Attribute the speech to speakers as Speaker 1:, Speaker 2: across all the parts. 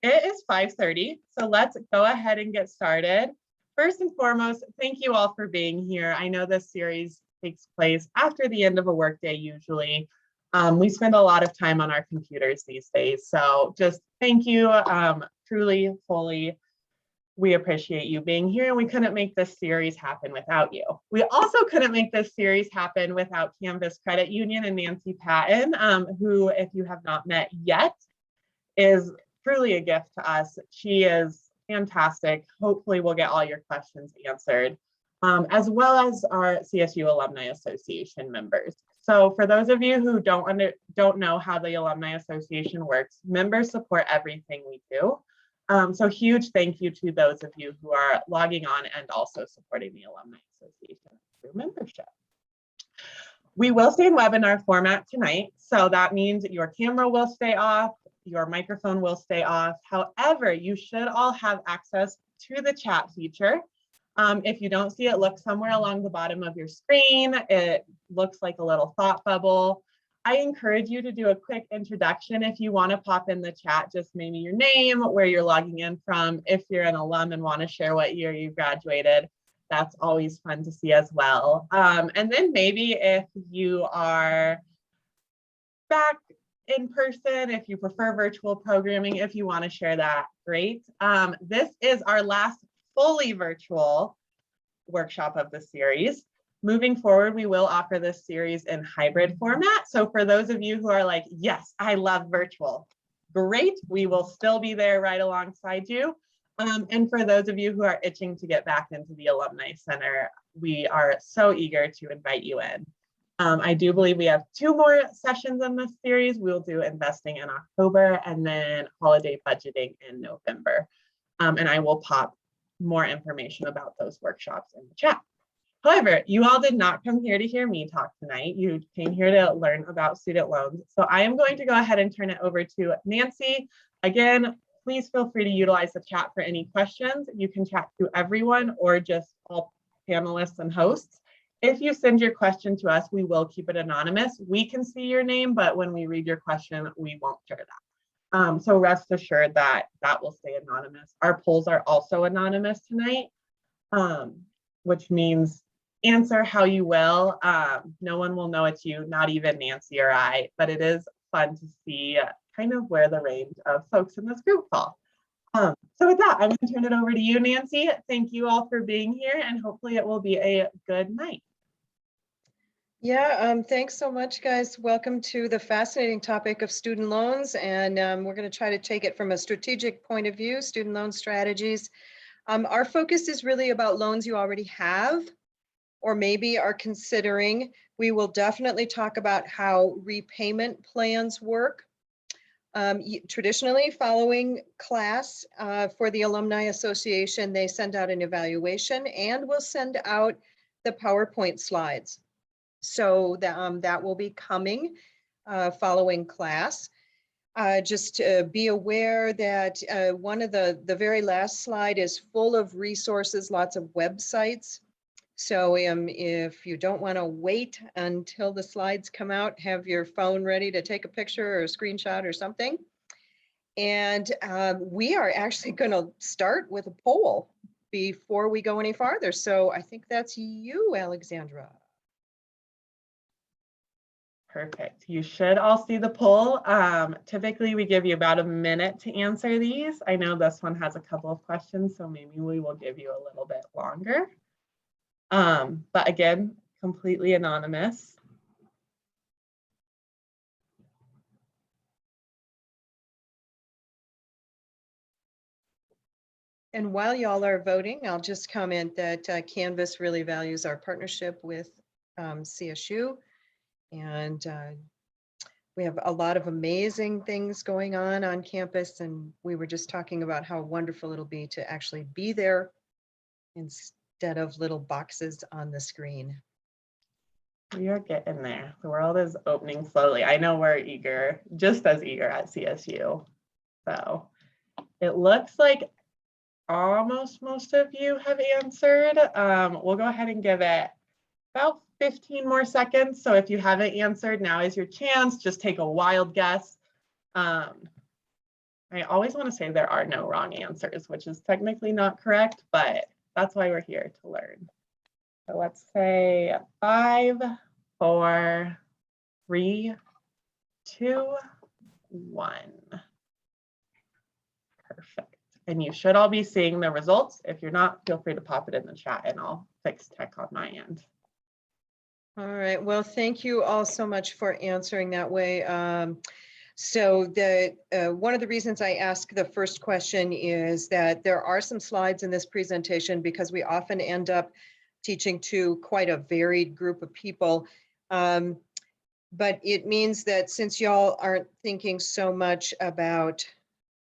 Speaker 1: It is 5:30, so let's go ahead and get started. First and foremost, thank you all for being here. I know this series takes place after the end of a workday usually. We spend a lot of time on our computers these days, so just thank you, truly, fully. We appreciate you being here, and we couldn't make this series happen without you. We also couldn't make this series happen without Canvas Credit Union and Nancy Patton, who, if you have not met yet, is truly a gift to us. She is fantastic. Hopefully we'll get all your questions answered, as well as our CSU Alumni Association members. So for those of you who don't know how the Alumni Association works, members support everything we do. So huge thank you to those of you who are logging on and also supporting the Alumni Association through membership. We will stay in webinar format tonight, so that means your camera will stay off, your microphone will stay off. However, you should all have access to the chat feature. If you don't see it, look somewhere along the bottom of your screen. It looks like a little thought bubble. I encourage you to do a quick introduction if you want to pop in the chat, just maybe your name, where you're logging in from. If you're an alum and want to share what year you graduated, that's always fun to see as well. And then maybe if you are back in person, if you prefer virtual programming, if you want to share that, great. This is our last fully virtual workshop of the series. Moving forward, we will offer this series in hybrid format. So for those of you who are like, yes, I love virtual, great, we will still be there right alongside you. And for those of you who are itching to get back into the Alumni Center, we are so eager to invite you in. I do believe we have 2 more sessions in this series. We'll do investing in October and then holiday budgeting in November. And I will pop more information about those workshops in the chat. However, you all did not come here to hear me talk tonight. You came here to learn about student loans. So I am going to go ahead and turn it over to Nancy. Again, please feel free to utilize the chat for any questions. You can chat to everyone or just all panelists and hosts. If you send your question to us, we will keep it anonymous. We can see your name, but when we read your question, we won't share that. So rest assured that that will stay anonymous. Our polls are also anonymous tonight, which means answer how you will. No one will know it's you, not even Nancy or I, but it is fun to see kind of where the range of folks in this group fall. So with that, I'm going to turn it over to you, Nancy. Thank you all for being here, and hopefully it will be a good night.
Speaker 2: Yeah, thanks so much, guys. Welcome to the fascinating topic of student loans, and we're going to try to take it from a strategic point of view, student loan strategies. Our focus is really about loans you already have or maybe are considering. We will definitely talk about how repayment plans work. Traditionally, following class for the Alumni Association, they send out an evaluation and will send out the PowerPoint slides. So that will be coming following class. Just be aware that one of the very last slide is full of resources, lots of websites. So if you don't want to wait until the slides come out, have your phone ready to take a picture or a screenshot or something. And we are actually going to start with a poll before we go any farther. So I think that's you, Alexandra.
Speaker 1: Perfect. You should all see the poll. Typically, we give you about a minute to answer these. I know this one has a couple of questions, so maybe we will give you a little bit longer. But again, completely anonymous.
Speaker 2: And while y'all are voting, I'll just comment that Canvas really values our partnership with CSU. And we have a lot of amazing things going on campus. And we were just talking about how wonderful it'll be to actually be there instead of little boxes on the screen.
Speaker 1: We are getting there. The world is opening slowly. I know we're eager, just as eager at CSU. So it looks like almost most of you have answered. We'll go ahead and give it about 15 more seconds. So if you haven't answered, now is your chance. Just take a wild guess. I always want to say there are no wrong answers, which is technically not correct, but that's why we're here to learn. So let's say 5, 4, 3, 2, 1. Perfect. And you should all be seeing the results. If you're not, feel free to pop it in the chat and I'll fix tech on my end.
Speaker 2: All right, well, thank you all so much for answering that way. So one of the reasons I ask the first question is that there are some slides in this presentation because we often end up teaching to quite a varied group of people. But it means that since y'all aren't thinking so much about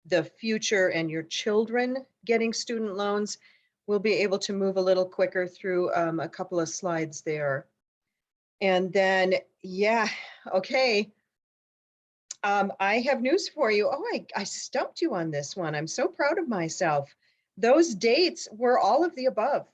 Speaker 2: the future and your children getting student loans, we'll be able to move a little quicker through a couple of slides there. And then, yeah, okay. I have news for you. Oh, I stumped you on this one. I'm so proud of myself. Those dates were all of the above.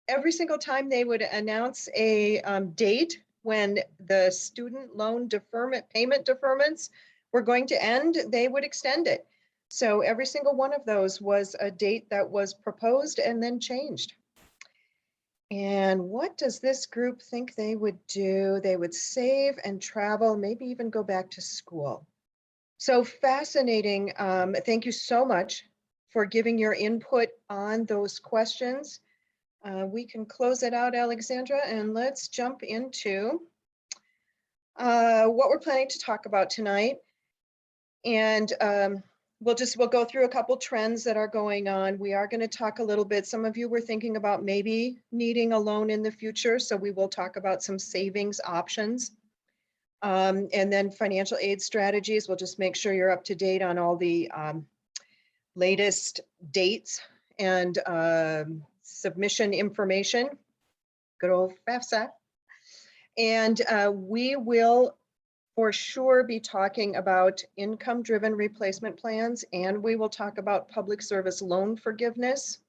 Speaker 2: Every single time they would announce a date when the student loan deferment, payment deferments were going to end, they would extend it. So every single one of those was a date that was proposed and then changed. And what does this group think they would do? They would save and travel, maybe even go back to school. So fascinating. Thank you so much for giving your input on those questions. We can close it out, Alexandra, and let's jump into what we're planning to talk about tonight. And we'll go through a couple trends that are going on. We are going to talk a little bit. Some of you were thinking about maybe needing a loan in the future, so we will talk about some savings options. And then financial aid strategies. We'll just make sure you're up to date on all the latest dates and submission information. Good old FAFSA. And we will for sure be talking about income-driven replacement plans, and we will talk about public service loan forgiveness.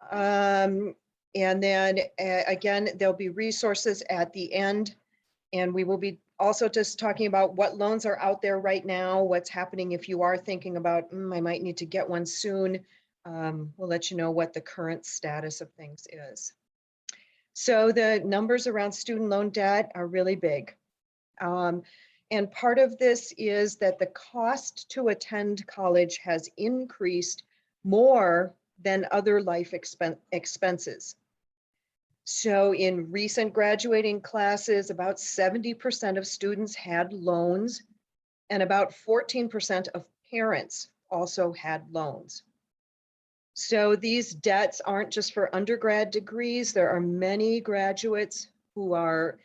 Speaker 2: And then again, there'll be resources at the end, and we will be also just talking about what loans are out there right now, what's happening if you are thinking about, I might need to get one soon. We'll let you know what the current status of things is. So the numbers around student loan debt are really big. And part of this is that the cost to attend college has increased more than other life expenses. So in recent graduating classes, about 70% of students had loans, and about 14% of parents also had loans. So these debts aren't just for undergrad degrees. There are many graduates who are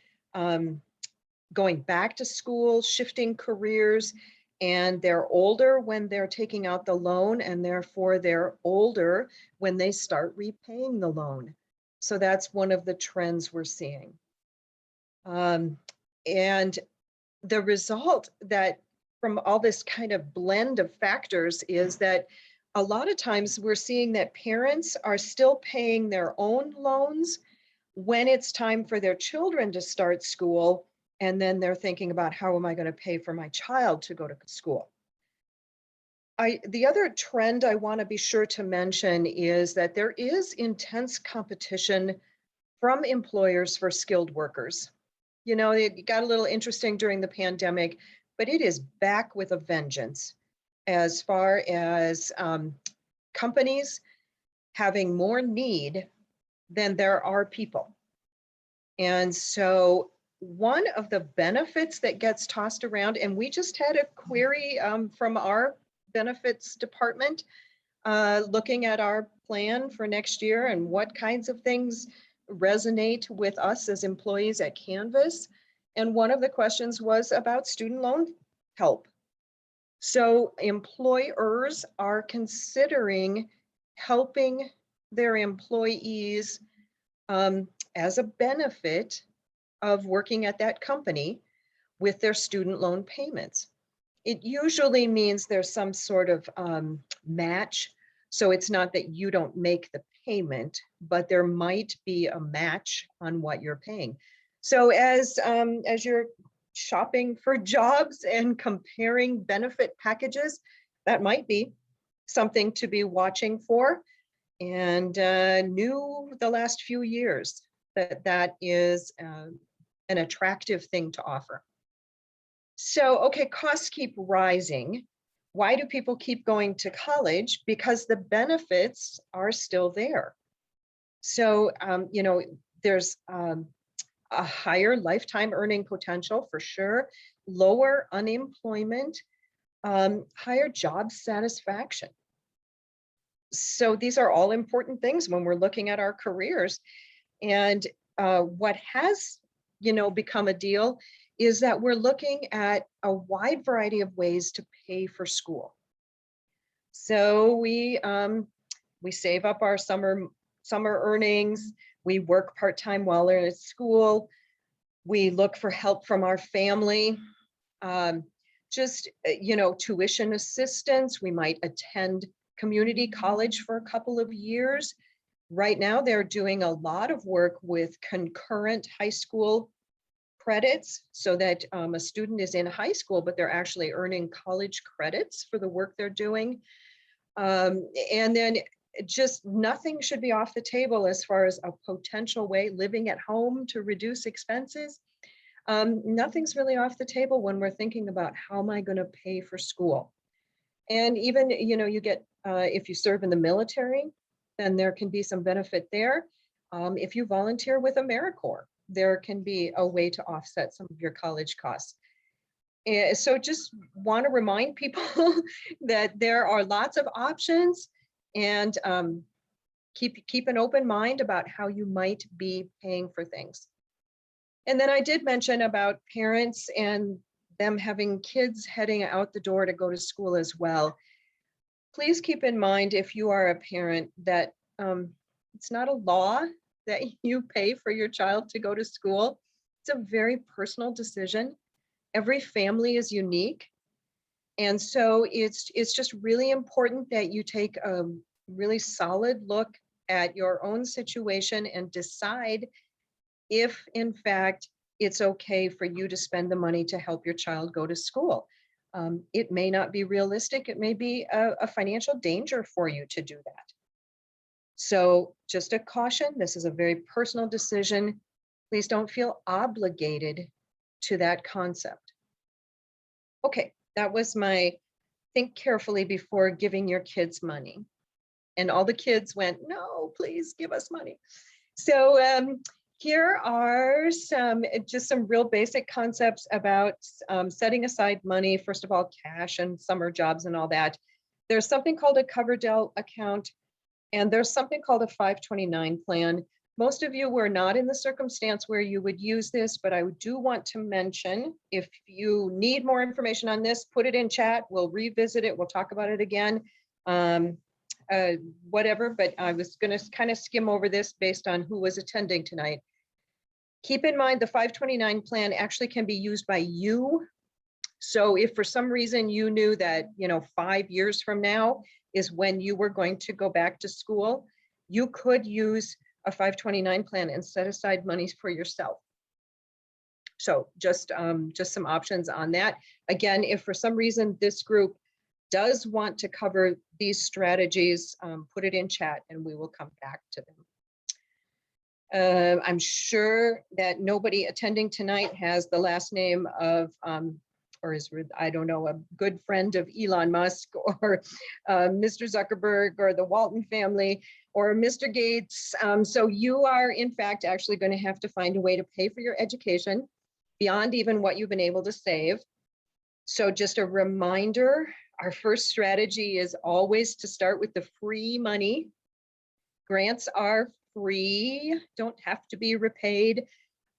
Speaker 2: going back to school, shifting careers, and they're older when they're taking out the loan, and therefore they're older when they start repaying the loan. So that's one of the trends we're seeing. And the result that from all this kind of blend of factors is that a lot of times we're seeing that parents are still paying their own loans when it's time for their children to start school. And then they're thinking about, how am I going to pay for my child to go to school? The other trend I want to be sure to mention is that there is intense competition from employers for skilled workers. You know, it got a little interesting during the pandemic, but it is back with a vengeance as far as companies having more need than there are people. And so one of the benefits that gets tossed around, and we just had a query from our benefits department looking at our plan for next year and what kinds of things resonate with us as employees at Canvas. And one of the questions was about student loan help. So employers are considering helping their employees as a benefit of working at that company with their student loan payments. It usually means there's some sort of match. So it's not that you don't make the payment, but there might be a match on what you're paying. So as you're shopping for jobs and comparing benefit packages, that might be something to be watching for. And new the last few years that is an attractive thing to offer. So, okay, costs keep rising. Why do people keep going to college? Because the benefits are still there. So, there's a higher lifetime earning potential for sure, lower unemployment, higher job satisfaction. So these are all important things when we're looking at our careers. And what has, become a deal is that we're looking at a wide variety of ways to pay for school. So we save up our summer earnings. We work part-time while we're at school. We look for help from our family. Tuition assistance. We might attend community college for a couple of years. Right now, they're doing a lot of work with concurrent high school credits so that a student is in high school, but they're actually earning college credits for the work they're doing. And then just nothing should be off the table as far as a potential way living at home to reduce expenses. Nothing's really off the table when we're thinking about how am I going to pay for school. And even, you get, if you serve in the military, then there can be some benefit there. If you volunteer with AmeriCorps, there can be a way to offset some of your college costs. So just want to remind people that there are lots of options, and keep an open mind about how you might be paying for things. And then I did mention about parents and them having kids heading out the door to go to school as well. Please keep in mind, if you are a parent, that it's not a law that you pay for your child to go to school. It's a very personal decision. Every family is unique. And so it's just really important that you take a really solid look at your own situation and decide if, in fact, it's okay for you to spend the money to help your child go to school. It may not be realistic. It may be a financial danger for you to do that. So just a caution, this is a very personal decision. Please don't feel obligated to that concept. Okay, that was my think carefully before giving your kids money. And all the kids went, no, please give us money. So here are some real basic concepts about setting aside money. First of all, cash and summer jobs and all that. There's something called a Coverdell account, and there's something called a 529 plan. Most of you were not in the circumstance where you would use this, but I do want to mention, if you need more information on this, put it in chat. We'll revisit it. We'll talk about it again. Whatever, but I was going to kind of skim over this based on who was attending tonight. Keep in mind, the 529 plan actually can be used by you. So if for some reason you knew that, 5 years from now is when you were going to go back to school, you could use a 529 plan and set aside monies for yourself. So just some options on that. Again, if for some reason this group does want to cover these strategies, put it in chat and we will come back to them. I'm sure that nobody attending tonight has the last name of, or is, I don't know, a good friend of Elon Musk or Mr. Zuckerberg or the Walton family or Mr. Gates. So you are in fact actually going to have to find a way to pay for your education beyond even what you've been able to save. So just a reminder, our first strategy is always to start with the free money. Grants are free, don't have to be repaid.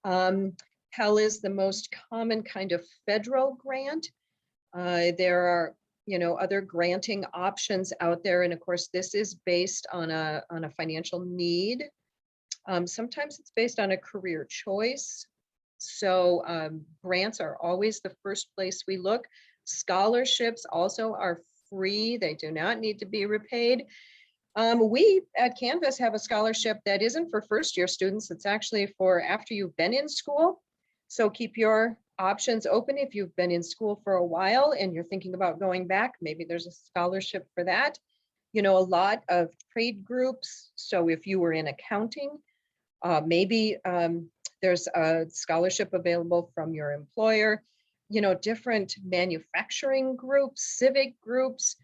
Speaker 2: Pell is the most common kind of federal grant. There are, other granting options out there. And of course, this is based on a financial need. Sometimes it's based on a career choice. So grants are always the first place we look. Scholarships also are free. They do not need to be repaid. We at Canvas have a scholarship that isn't for first-year students. It's actually for after you've been in school. So keep your options open. If you've been in school for a while and you're thinking about going back, maybe there's a scholarship for that. You know, a lot of trade groups. So if you were in accounting, maybe there's a scholarship available from your employer, you know, different manufacturing groups, civic groups,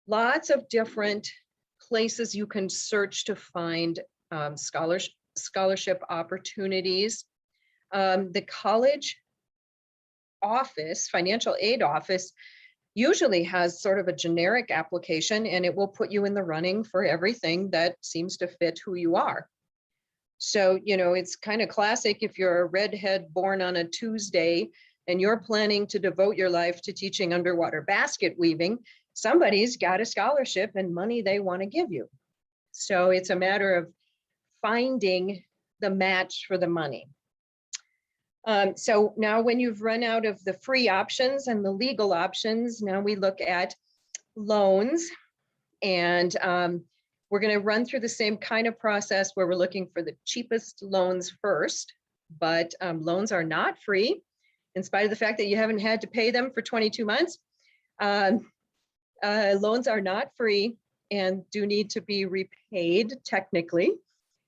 Speaker 2: lots of different places you can search to find scholarship opportunities. The college office, financial aid office, usually has sort of a generic application, and it will put you in the running for everything that seems to fit who you are. So, you know, it's kind of classic if you're a redhead born on a Tuesday and you're planning to devote your life to teaching underwater basket weaving, somebody's got a scholarship and money they want to give you. So it's a matter of finding the match for the money. So now when you've run out of the free options and the legal options, now we look at loans. And we're going to run through the same kind of process where we're looking for the cheapest loans first, but loans are not free, in spite of the fact that you haven't had to pay them for 22 months. Loans are not free and do need to be repaid technically.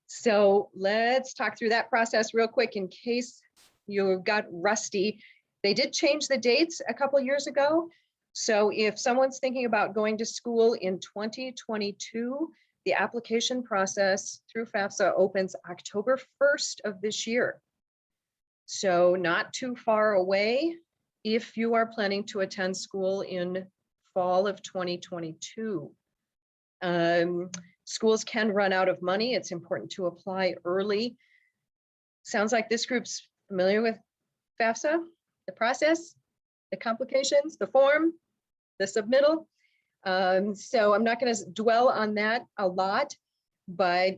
Speaker 2: So let's talk through that process real quick in case you got rusty. They did change the dates a couple of years ago. So if someone's thinking about going to school in 2022, the application process through FAFSA opens October 1st of this year. So not too far away if you are planning to attend school in fall of 2022. Schools can run out of money. It's important to apply early. Sounds like this group's familiar with FAFSA, the process, the complications, the form, the submittal. So I'm not going to dwell on that a lot, but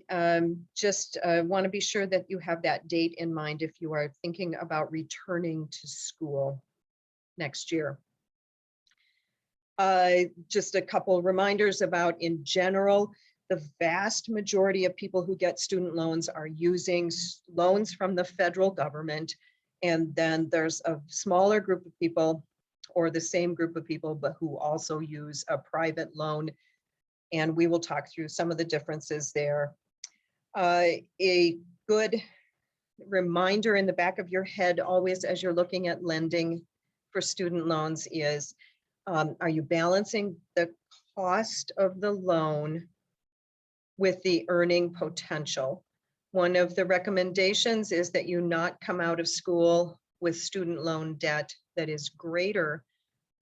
Speaker 2: just want to be sure that you have that date in mind if you are thinking about returning to school next year. Just a couple reminders about, in general, the vast majority of people who get student loans are using loans from the federal government. And then there's a smaller group of people, or the same group of people, but who also use a private loan. And we will talk through some of the differences there. A good reminder in the back of your head always as you're looking at lending for student loans is, are you balancing the cost of the loan with the earning potential? One of the recommendations is that you not come out of school with student loan debt that is greater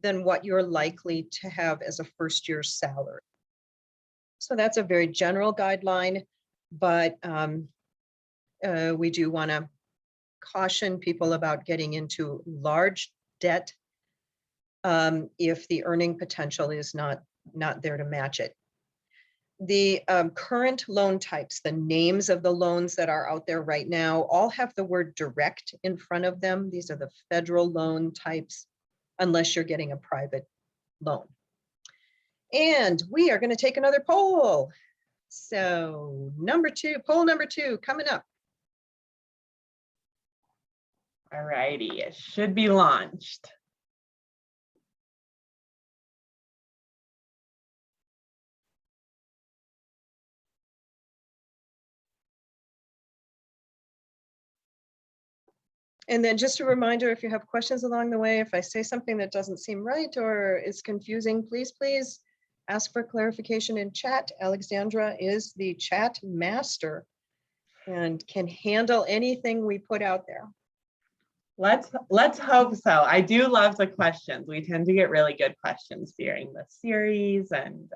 Speaker 2: than what you're likely to have as a first-year salary. So that's a very general guideline, but we do want to caution people about getting into large debt if the earning potential is not there to match it. The current loan types, the names of the loans that are out there right now, all have the word direct in front of them. These are the federal loan types, unless you're getting a private loan. And we are going to take another poll. So poll number two coming up.
Speaker 1: All righty, it should be launched.
Speaker 2: And then just a reminder, if you have questions along the way, if I say something that doesn't seem right or is confusing, please ask for clarification in chat. Alexandra is the chat master and can handle anything we put out there.
Speaker 1: Let's hope so. I do love the questions. We tend to get really good questions during the series, and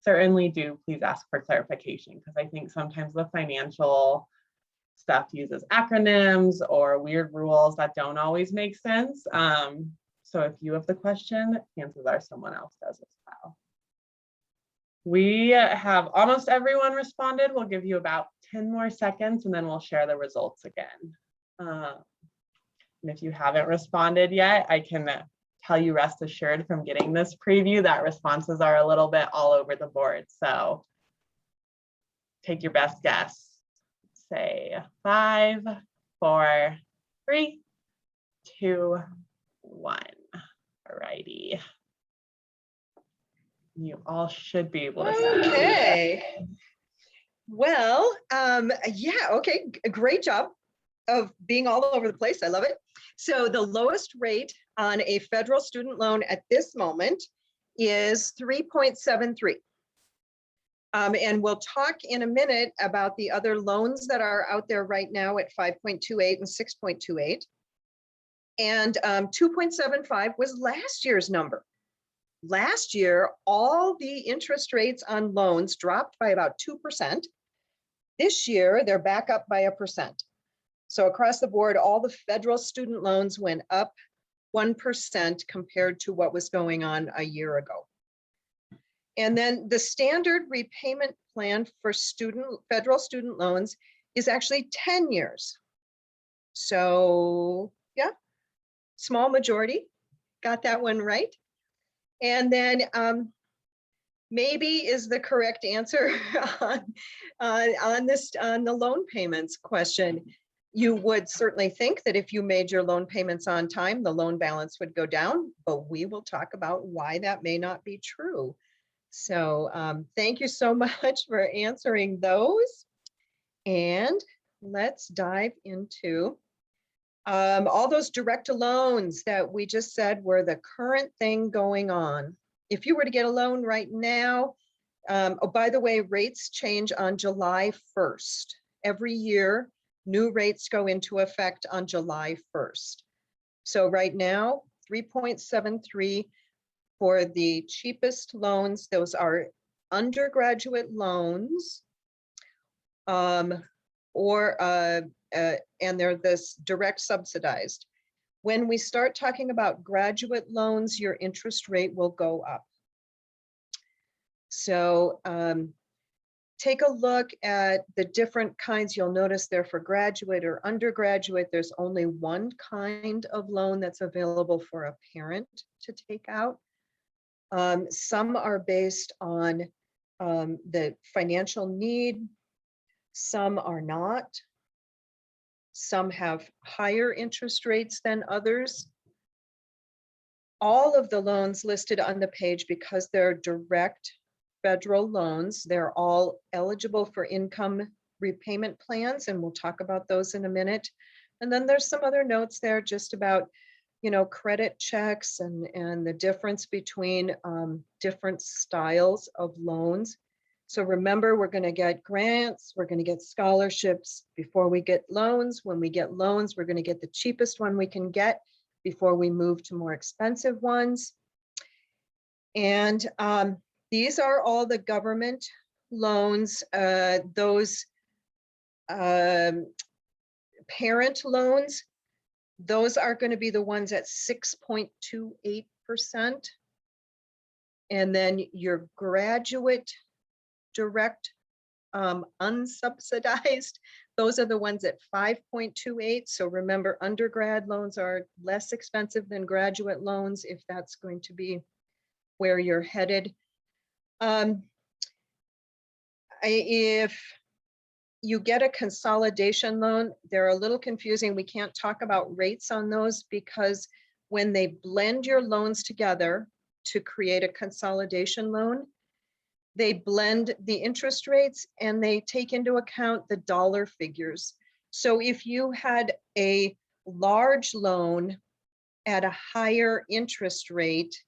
Speaker 1: certainly do please ask for clarification, because I think sometimes the financial stuff uses acronyms or weird rules that don't always make sense. So if you have the question, chances are someone else does as well. We have almost everyone responded. We'll give you about 10 more seconds and then we'll share the results again. And if you haven't responded yet, I can tell you, rest assured from getting this preview, that responses are a little bit all over the board. So take your best guess. Say 5, 4, 3, 2, 1. All righty. You all should be able to see.
Speaker 2: Okay. Well, yeah, okay, great job of being all over the place. I love it. So the lowest rate on a federal student loan at this moment is 3.73. And we'll talk in a minute about the other loans that are out there right now at 5.28 and 6.28. And 2.75 was last year's number. Last year, all the interest rates on loans dropped by about 2%. This year, they're back up by 1%. So across the board, all the federal student loans went up 1% compared to what was going on a year ago. And then the standard repayment plan for federal student loans is actually 10 years. So yeah, small majority, got that one right. And then maybe is the correct answer on the loan payments question. You would certainly think that if you made your loan payments on time, the loan balance would go down, but we will talk about why that may not be true. So thank you so much for answering those. And let's dive into all those direct loans that we just said were the current thing going on. If you were to get a loan right now, oh, by the way, rates change on July 1st. Every year, new rates go into effect on July 1st. So right now, 3.73 for the cheapest loans. Those are undergraduate loans, and they're this direct subsidized. When we start talking about graduate loans, your interest rate will go up. So take a look at the different kinds. You'll notice there for graduate or undergraduate, there's only one kind of loan that's available for a parent to take out. Some are based on the financial need. Some are not. Some have higher interest rates than others. All of the loans listed on the page, because they're direct federal loans, they're all eligible for income repayment plans, and we'll talk about those in a minute. And then there's some other notes there just about, you know, credit checks and the difference between different styles of loans. So remember, we're going to get grants, we're going to get scholarships before we get loans. When we get loans, we're going to get the cheapest one we can get before we move to more expensive ones. And these are all the government loans. Those parent loans, those are going to be the ones at 6.28%. And then your graduate direct unsubsidized, those are the ones at 5.28. So remember, undergrad loans are less expensive than graduate loans if that's going to be where you're headed. If you get a consolidation loan, they're a little confusing. We can't talk about rates on those because when they blend your loans together to create a consolidation loan, they blend the interest rates and they take into account the dollar figures. So if you had a large loan at a higher interest rate,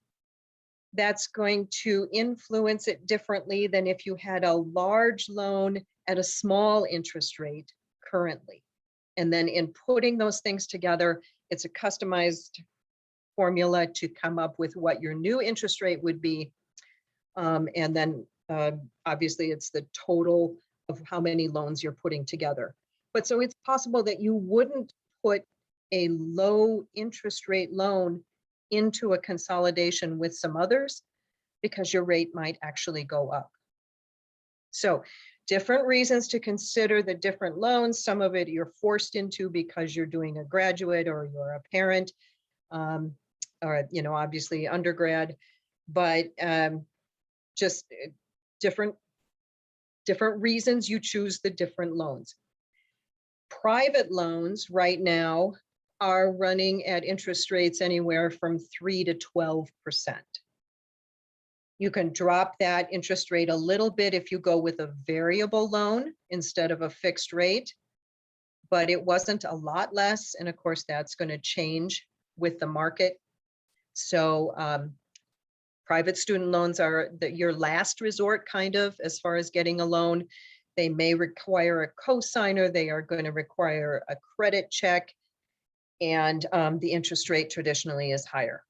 Speaker 2: that's going to influence it differently than if you had a large loan at a small interest rate currently. And then in putting those things together, it's a customized formula to come up with what your new interest rate would be. And then obviously it's the total of how many loans you're putting together. But so it's possible that you wouldn't put a low interest rate loan into a consolidation with some others because your rate might actually go up. So different reasons to consider the different loans. Some of it you're forced into because you're doing a graduate or you're a parent, or, you know, obviously undergrad, but just different reasons you choose the different loans. Private loans right now are running at interest rates anywhere from 3 to 12%. You can drop that interest rate a little bit if you go with a variable loan instead of a fixed rate, but it wasn't a lot less. And of course, that's going to change with the market. So private student loans are your last resort, kind of, as far as getting a loan. They may require a cosigner. They are going to require a credit check. And the interest rate traditionally is higher.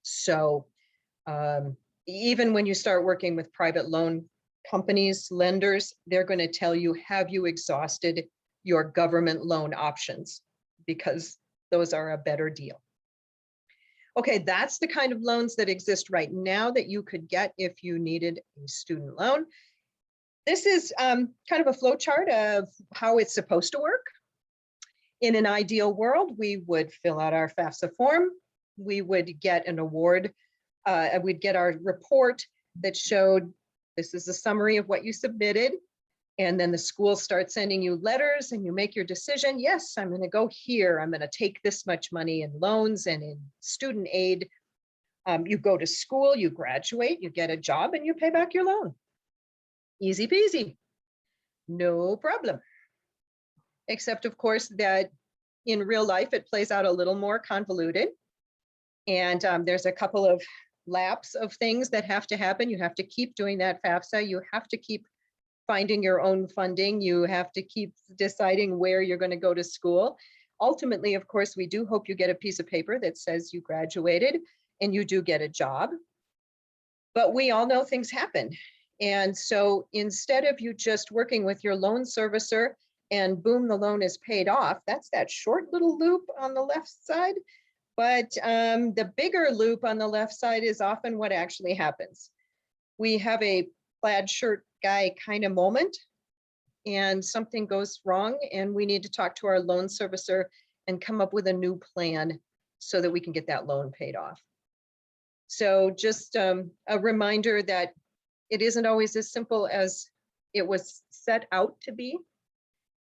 Speaker 2: So even when you start working with private loan companies, lenders, they're going to tell you, have you exhausted your government loan options? Because those are a better deal. Okay, that's the kind of loans that exist right now that you could get if you needed a student loan. This is kind of a flow chart of how it's supposed to work. In an ideal world, we would fill out our FAFSA form. We would get an award. We'd get our report that showed this is a summary of what you submitted. And then the school starts sending you letters and you make your decision. Yes, I'm going to go here. I'm going to take this much money in loans and in student aid. You go to school, you graduate, you get a job, and you pay back your loan. Easy peasy. No problem. Except, of course, that in real life, it plays out a little more convoluted. And there's a couple of laps of things that have to happen. You have to keep doing that FAFSA. You have to keep finding your own funding. You have to keep deciding where you're going to go to school. Ultimately, of course, we do hope you get a piece of paper that says you graduated and you do get a job. But we all know things happen. And so instead of you just working with your loan servicer and boom, the loan is paid off, that's that short little loop on the left side. But the bigger loop on the left side is often what actually happens. We have a plaid shirt guy kind of moment and something goes wrong and we need to talk to our loan servicer and come up with a new plan so that we can get that loan paid off. So just a reminder that it isn't always as simple as it was set out to be,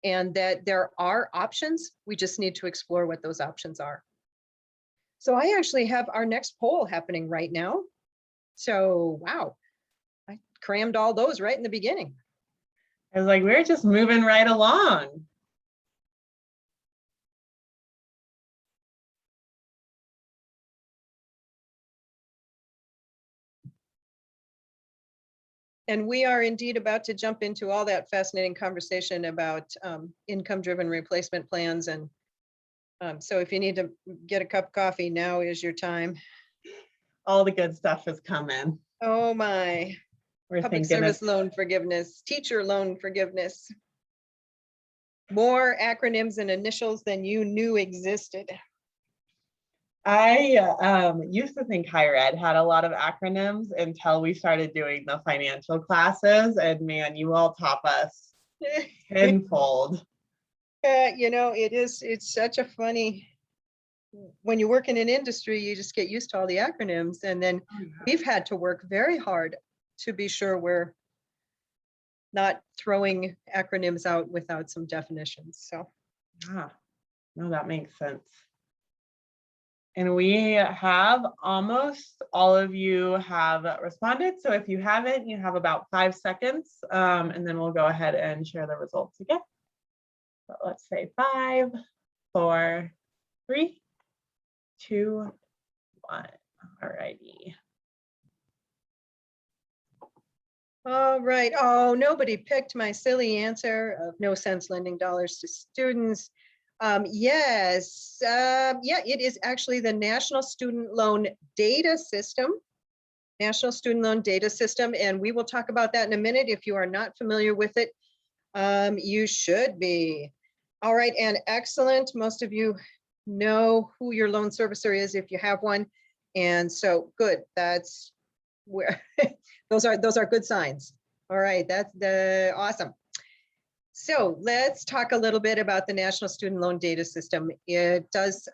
Speaker 2: and that there are options. We just need to explore what those options are. So I actually have our next poll happening right now. So, wow, I crammed all those right in the beginning.
Speaker 1: I was like, we're just moving right along.
Speaker 2: And we are indeed about to jump into all that fascinating conversation about income-driven replacement plans. And so if you need to get a cup of coffee, now is your time.
Speaker 1: All the good stuff is coming.
Speaker 2: Oh my.
Speaker 1: We're
Speaker 2: Public
Speaker 1: thinking
Speaker 2: service loan forgiveness, teacher loan forgiveness. More acronyms and initials than you knew existed.
Speaker 1: I used to think higher ed had a lot of acronyms until we started doing the financial classes, and man, you all top us tenfold.
Speaker 2: You know, it's such a funny, when you work in an industry, you just get used to all the acronyms, and then we've had to work very hard to be sure we're not throwing acronyms out without some definitions. So
Speaker 1: Yeah, no, that makes sense. And we have almost all of you have responded. So if you haven't, you have about 5 seconds, and then we'll go ahead and share the results again. So let's say 5, 4, 3, 2, 1. All righty.
Speaker 2: all right. Oh, nobody picked my silly answer of no sense lending dollars to students. Yes, yeah, it is actually the National Student Loan Data System. National Student Loan Data System, and we will talk about that in a minute. If you are not familiar with it, you should be. All right, and excellent. Most of you know who your loan servicer is if you have one, and so good. That's where those are good signs. All right, that's the awesome. So let's talk a little bit about the National Student Loan Data System. It does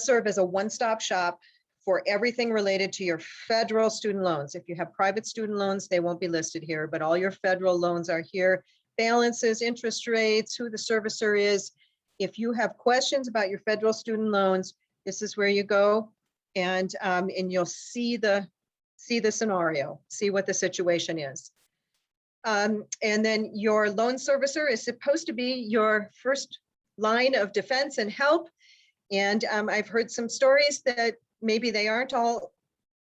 Speaker 2: serve as a one-stop shop for everything related to your federal student loans. If you have private student loans, they won't be listed here, but all your federal loans are here. Balances, interest rates, who the servicer is, If you have questions about your federal student loans, this is where you go, and you'll see the scenario, see what the situation is. And then your loan servicer is supposed to be your first line of defense and help. And I've heard some stories that maybe they aren't all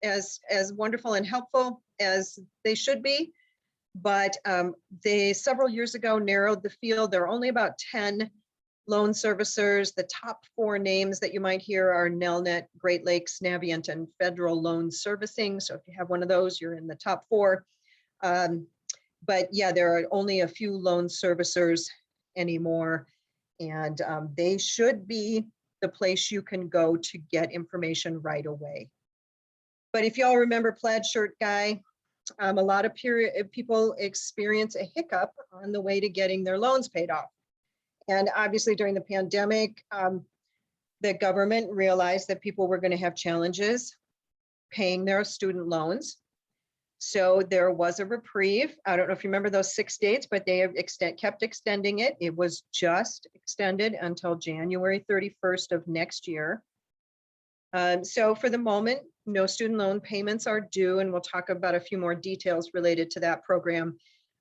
Speaker 2: as wonderful and helpful as they should be. But they several years ago narrowed the field. There are only about 10 loan servicers. The top 4 names that you might hear are Nelnet, Great Lakes, Navient, and Federal Loan Servicing. So if you have one of those, you're in the top 4. But yeah, there are only a few loan servicers anymore, and they should be the place you can go to get information right away. But if y'all remember Plaid Shirt Guy, a lot of people experience a hiccup on the way to getting their loans paid off. And obviously during the pandemic, the government realized that people were going to have challenges paying their student loans. So there was a reprieve. I don't know if you remember those 6 dates, but they have kept extending it. It was just extended until January 31st of next year. So for the moment, no student loan payments are due, and we'll talk about a few more details related to that program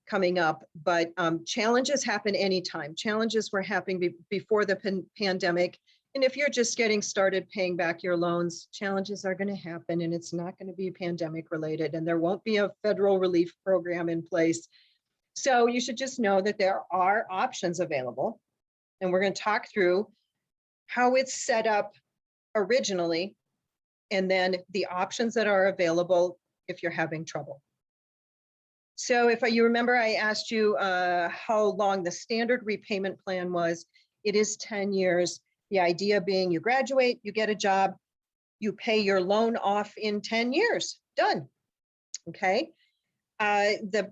Speaker 2: coming up. But challenges happen anytime. Challenges were happening before the pandemic. And if you're just getting started paying back your loans, challenges are going to happen, and it's not going to be pandemic related, and there won't be a federal relief program in place. So you should just know that there are options available. And we're going to talk through how it's set up originally, and then the options that are available if you're having trouble. So if you remember, I asked you how long the standard repayment plan was. It is 10 years. The idea being you graduate, you get a job, you pay your loan off in 10 years, done. Okay. The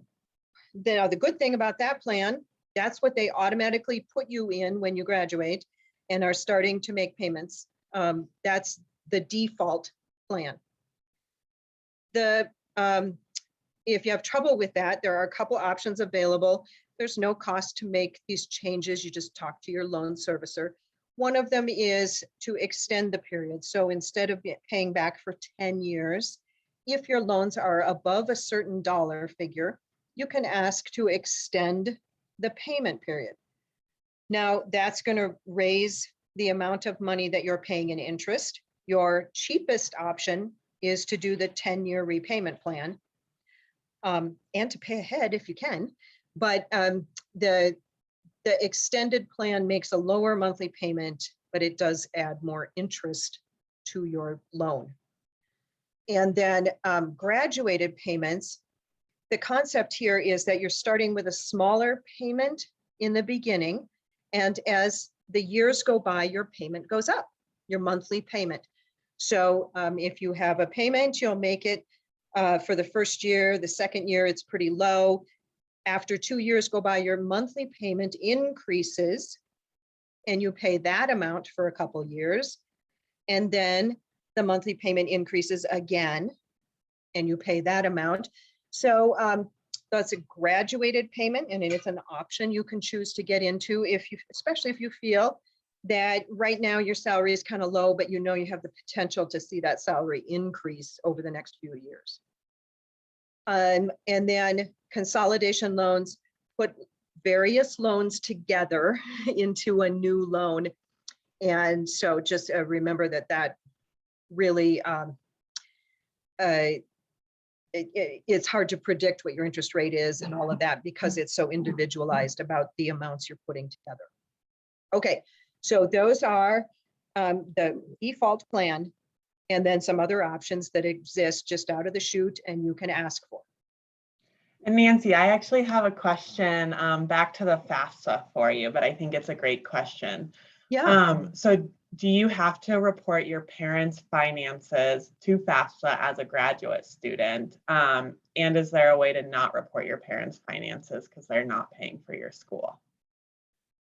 Speaker 2: good thing about that plan, that's what they automatically put you in when you graduate and are starting to make payments. That's the default plan. If you have trouble with that, there are a couple options available. There's no cost to make these changes. You just talk to your loan servicer. One of them is to extend the period. So instead of paying back for 10 years, if your loans are above a certain dollar figure, you can ask to extend the payment period. Now, that's going to raise the amount of money that you're paying in interest. Your cheapest option is to do the 10-year repayment plan, and to pay ahead if you can. But the extended plan makes a lower monthly payment, but it does add more interest to your loan. And then graduated payments, the concept here is that you're starting with a smaller payment in the beginning, and as the years go by, your payment goes up, your monthly payment. So if you have a payment, you'll make it for the first year. The second year, it's pretty low. After 2 years go by, your monthly payment increases, and you pay that amount for a couple years. And then the monthly payment increases again, and you pay that amount. So that's a graduated payment, and it's an option you can choose to get into, especially if you feel that right now your salary is kind of low, but you know you have the potential to see that salary increase over the next few years. And then consolidation loans put various loans together into a new loan. And so just remember that really, it's hard to predict what your interest rate is and all of that because it's so individualized about the amounts you're putting together. Okay, so those are the default plan, and then some other options that exist just out of the chute and you can ask for.
Speaker 1: And Nancy, I actually have a question back to the FAFSA for you, but I think it's a great question.
Speaker 2: Yeah.
Speaker 1: So do you have to report your parents' finances to FAFSA as a graduate student? And is there a way to not report your parents' finances because they're not paying for your school?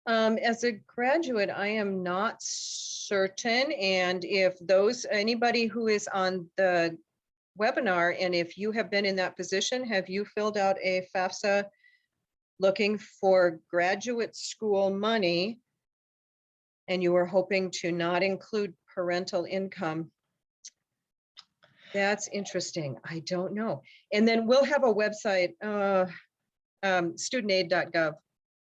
Speaker 2: As a graduate, I am not certain. And if anybody who is on the webinar, and if you have been in that position, have you filled out a FAFSA looking for graduate school money? and you were hoping to not include parental income. That's interesting. I don't know. And then we'll have a website, studentaid.gov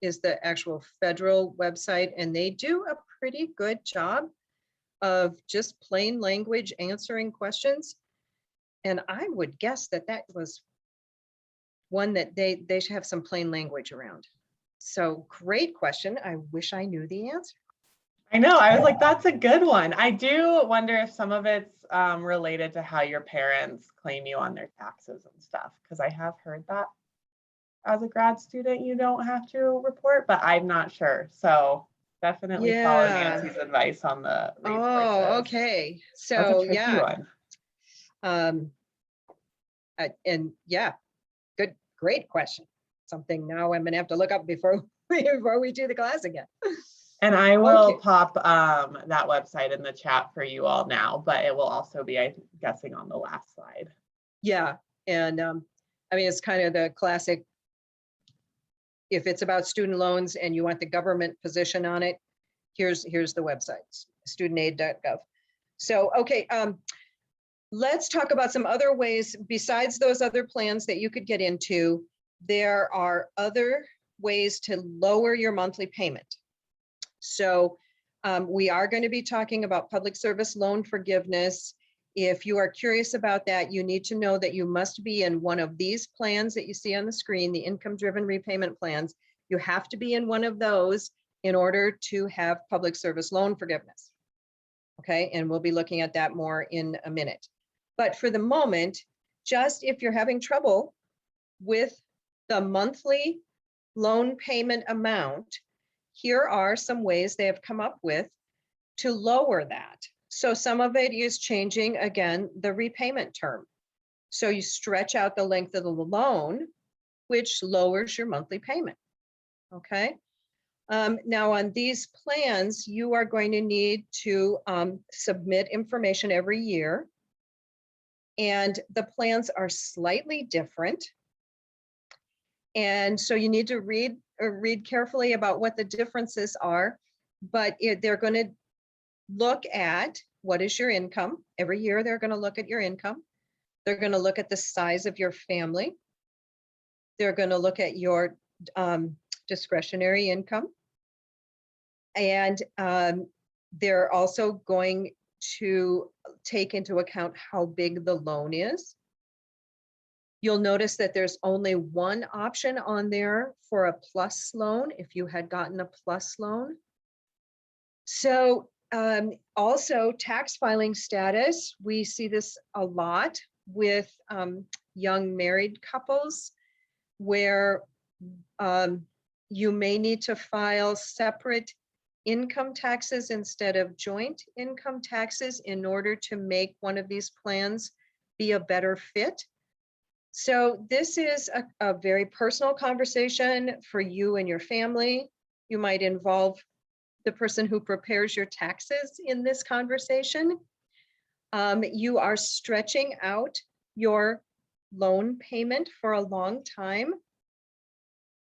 Speaker 2: is the actual federal website, and they do a pretty good job of just plain language answering questions. And I would guess that that was one that they should have some plain language around. So great question. I wish I knew the answer.
Speaker 1: I know, I was like, that's a good one. I do wonder if some of it's related to how your parents claim you on their taxes and stuff, because I have heard that as a grad student, you don't have to report, but I'm not sure. So definitely follow
Speaker 2: Yeah.
Speaker 1: Nancy's advice on the resources.
Speaker 2: Oh, okay.
Speaker 1: That's
Speaker 2: So
Speaker 1: a tricky
Speaker 2: yeah.
Speaker 1: one.
Speaker 2: And yeah, great question. Something now I'm gonna have to look up before we do the class again.
Speaker 1: And I will
Speaker 2: Okay.
Speaker 1: pop that website in the chat for you all now, but it will also be, I'm guessing, on the last slide.
Speaker 2: Yeah, and I mean, it's kind of the classic, if it's about student loans and you want the government position on it, here's the website, studentaid.gov. So, okay, let's talk about some other ways besides those other plans that you could get into. There are other ways to lower your monthly payment. So we are going to be talking about public service loan forgiveness. If you are curious about that, you need to know that you must be in one of these plans that you see on the screen, the income-driven repayment plans. You have to be in one of those in order to have public service loan forgiveness. Okay, and we'll be looking at that more in a minute. But for the moment, just if you're having trouble with the monthly loan payment amount, here are some ways they have come up with to lower that. So some of it is changing, again, the repayment term. So you stretch out the length of the loan, which lowers your monthly payment. Okay. Now on these plans, you are going to need to submit information every year. And the plans are slightly different. And so you need to read carefully about what the differences are, but they're going to look at what is your income. Every year, they're going to look at your income. They're going to look at the size of your family. They're going to look at your discretionary income. And they're also going to take into account how big the loan is. You'll notice that there's only one option on there for a plus loan if you had gotten a plus loan. So also tax filing status, we see this a lot with young married couples where you may need to file separate income taxes instead of joint income taxes in order to make one of these plans be a better fit. So this is a very personal conversation for you and your family. You might involve the person who prepares your taxes in this conversation. You are stretching out your loan payment for a long time.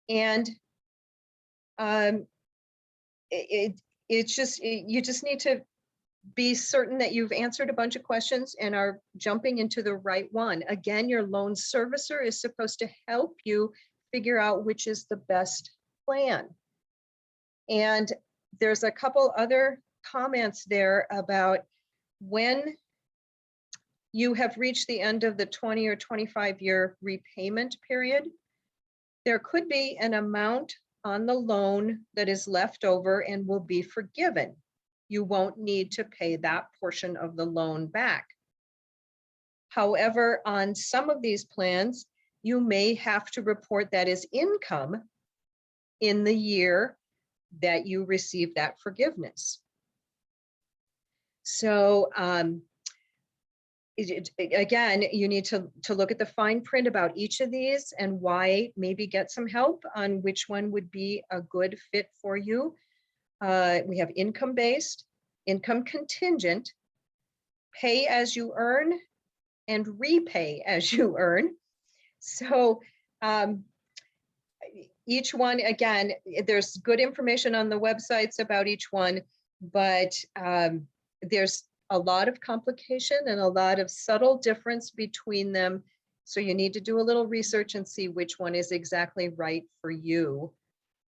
Speaker 2: And you just need to be certain that you've answered a bunch of questions and are jumping into the right one. Again, your loan servicer is supposed to help you figure out which is the best plan. And there's a couple other comments there about when you have reached the end of the 20 or 25-year repayment period, there could be an amount on the loan that is left over and will be forgiven. You won't need to pay that portion of the loan back. However, on some of these plans, you may have to report that as income in the year that you receive that forgiveness. So again, you need to look at the fine print about each of these and why, maybe get some help on which one would be a good fit for you. We have income-based, income contingent, pay as you earn, and repay as you earn. So each one, again, there's good information on the websites about each one. but there's a lot of complication and a lot of subtle difference between them. So you need to do a little research and see which one is exactly right for you.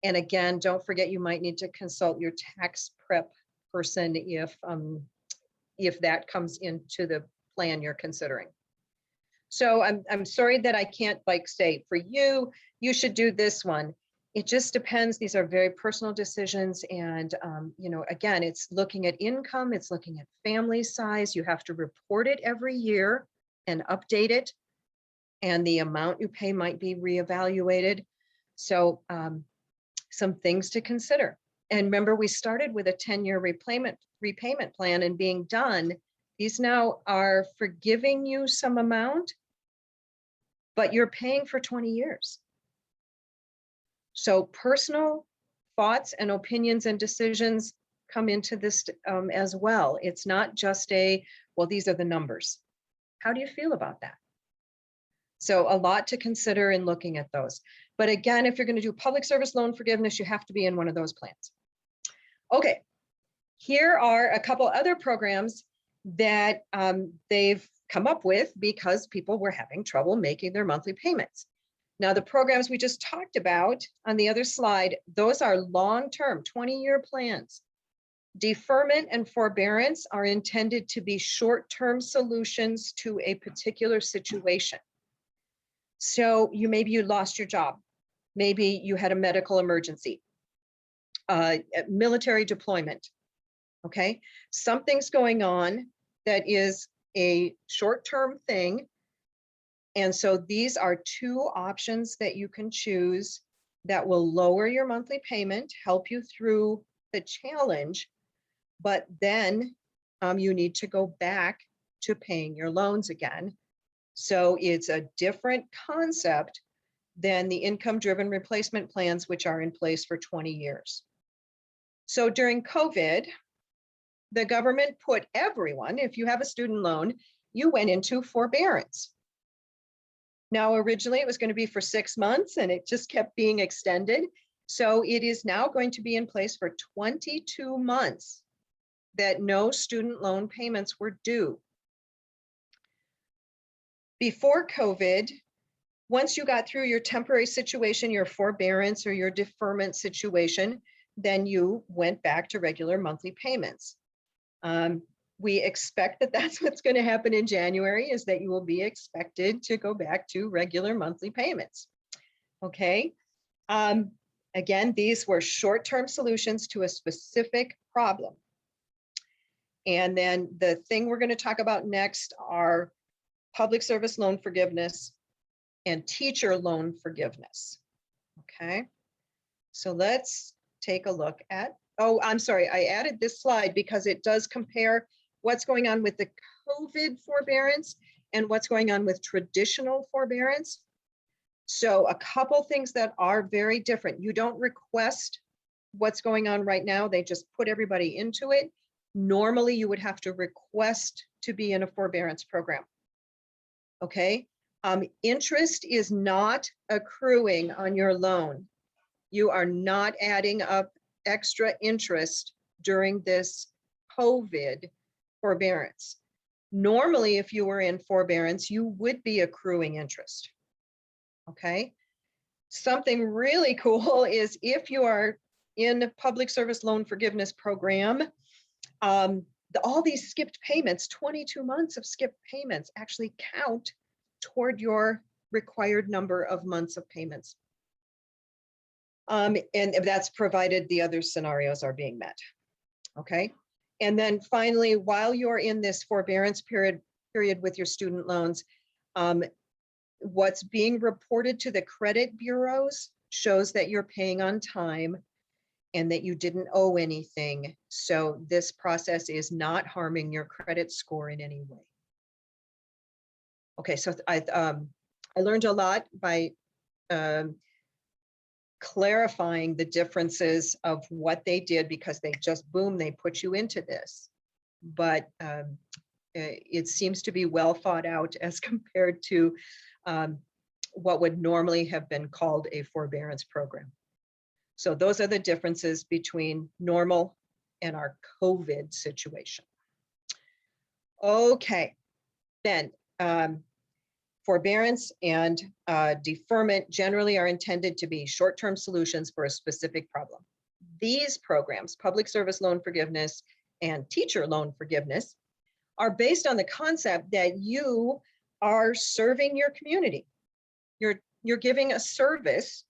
Speaker 2: And again, don't forget, you might need to consult your tax prep person if that comes into the plan you're considering. So I'm sorry that I can't like say for you, you should do this one. It just depends. These are very personal decisions. And, you know, again, it's looking at income, it's looking at family size. You have to report it every year and update it. And the amount you pay might be reevaluated. So some things to consider. And remember, we started with a 10-year repayment plan, and being done. These now are forgiving you some amount, but you're paying for 20 years. So personal thoughts and opinions and decisions come into this as well. It's not just well, these are the numbers. How do you feel about that? So a lot to consider in looking at those. But again, if you're going to do public service loan forgiveness, you have to be in one of those plans. Okay, here are a couple other programs that they've come up with because people were having trouble making their monthly payments. Now, the programs we just talked about on the other slide, those are long-term, 20-year plans. Deferment and forbearance are intended to be short-term solutions to a particular situation. So maybe you lost your job. Maybe you had a medical emergency, military deployment, okay? Something's going on that is a short-term thing. And so these are two options that you can choose that will lower your monthly payment, help you through the challenge, but then you need to go back to paying your loans again. So it's a different concept than the income-driven replacement plans, which are in place for 20 years. So during COVID, the government put everyone, if you have a student loan, you went into forbearance. Now, originally it was going to be for 6 months and it just kept being extended. So it is now going to be in place for 22 months that no student loan payments were due. Before COVID, once you got through your temporary situation, your forbearance or your deferment situation, then you went back to regular monthly payments. We expect that that's what's going to happen in January, is that you will be expected to go back to regular monthly payments. Okay. Again, these were short-term solutions to a specific problem. And then the thing we're going to talk about next are public service loan forgiveness and teacher loan forgiveness. Okay. So let's take a look at, oh, I'm sorry, I added this slide because it does compare what's going on with the COVID forbearance and what's going on with traditional forbearance. So a couple things that are very different. You don't request what's going on right now. They just put everybody into it. Normally, you would have to request to be in a forbearance program. Okay. Interest is not accruing on your loan. You are not adding up extra interest during this COVID forbearance. Normally, if you were in forbearance, you would be accruing interest. Okay. Something really cool is if you are in a public service loan forgiveness program, all these skipped payments, 22 months of skipped payments actually count toward your required number of months of payments. And that's provided the other scenarios are being met. Okay. And then finally, while you're in this forbearance period with your student loans, what's being reported to the credit bureaus shows that you're paying on time and that you didn't owe anything. So this process is not harming your credit score in any way. Okay, so I learned a lot by clarifying the differences of what they did, because they just, boom, they put you into this. But it seems to be well thought out as compared to what would normally have been called a forbearance program. So those are the differences between normal and our COVID situation. Okay, then forbearance and deferment generally are intended to be short-term solutions for a specific problem. These programs, public service loan forgiveness and teacher loan forgiveness, are based on the concept that you are serving your community. You're giving a service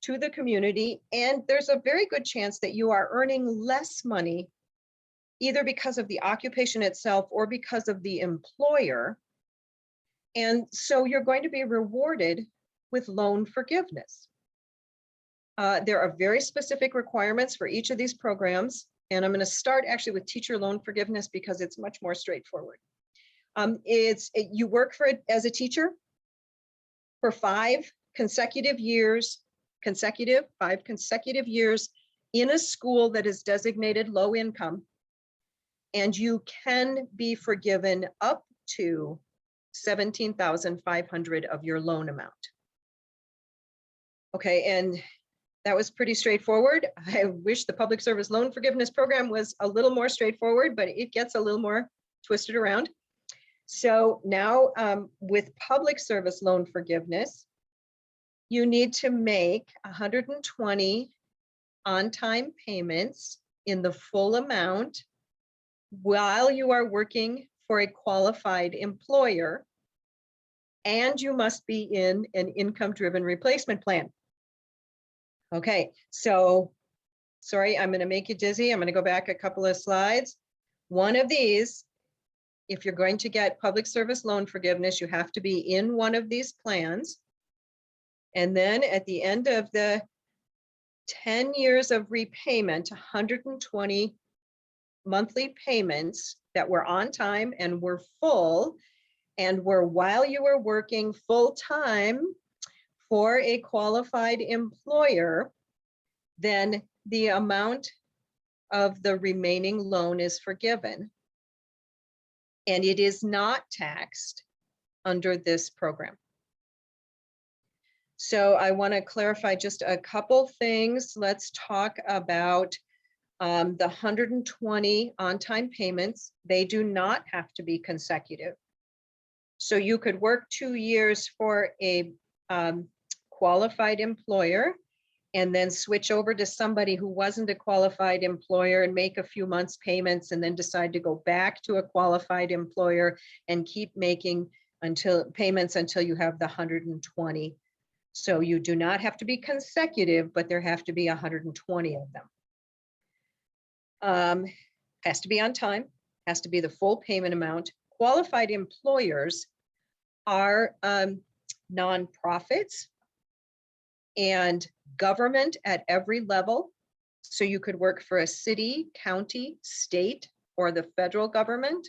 Speaker 2: to the community, and there's a very good chance that you are earning less money, either because of the occupation itself or because of the employer. And so you're going to be rewarded with loan forgiveness. There are very specific requirements for each of these programs. And I'm going to start actually with teacher loan forgiveness because it's much more straightforward. You work as a teacher for 5 consecutive years in a school that is designated low income, and you can be forgiven up to $17,500 of your loan amount. Okay, and that was pretty straightforward. I wish the public service loan forgiveness program was a little more straightforward, but it gets a little more twisted around. So now with public service loan forgiveness, you need to make 120 on-time payments in the full amount while you are working for a qualified employer, and you must be in an income-driven replacement plan. Okay, so sorry, I'm going to make you dizzy. I'm going to go back a couple of slides. One of these, if you're going to get public service loan forgiveness, you have to be in one of these plans. And then at the end of the 10 years of repayment, 120 monthly payments that were on time and were full and were while you were working full time for a qualified employer, then the amount of the remaining loan is forgiven. And it is not taxed under this program. So I want to clarify just a couple things. Let's talk about the 120 on-time payments. They do not have to be consecutive. So you could work 2 years for a qualified employer and then switch over to somebody who wasn't a qualified employer and make a few months payments and then decide to go back to a qualified employer and keep making payments until you have the 120. So you do not have to be consecutive, but there have to be 120 of them. Has to be on time, has to be the full payment amount. Qualified employers are nonprofits and government at every level. So you could work for a city, county, state, or the federal government.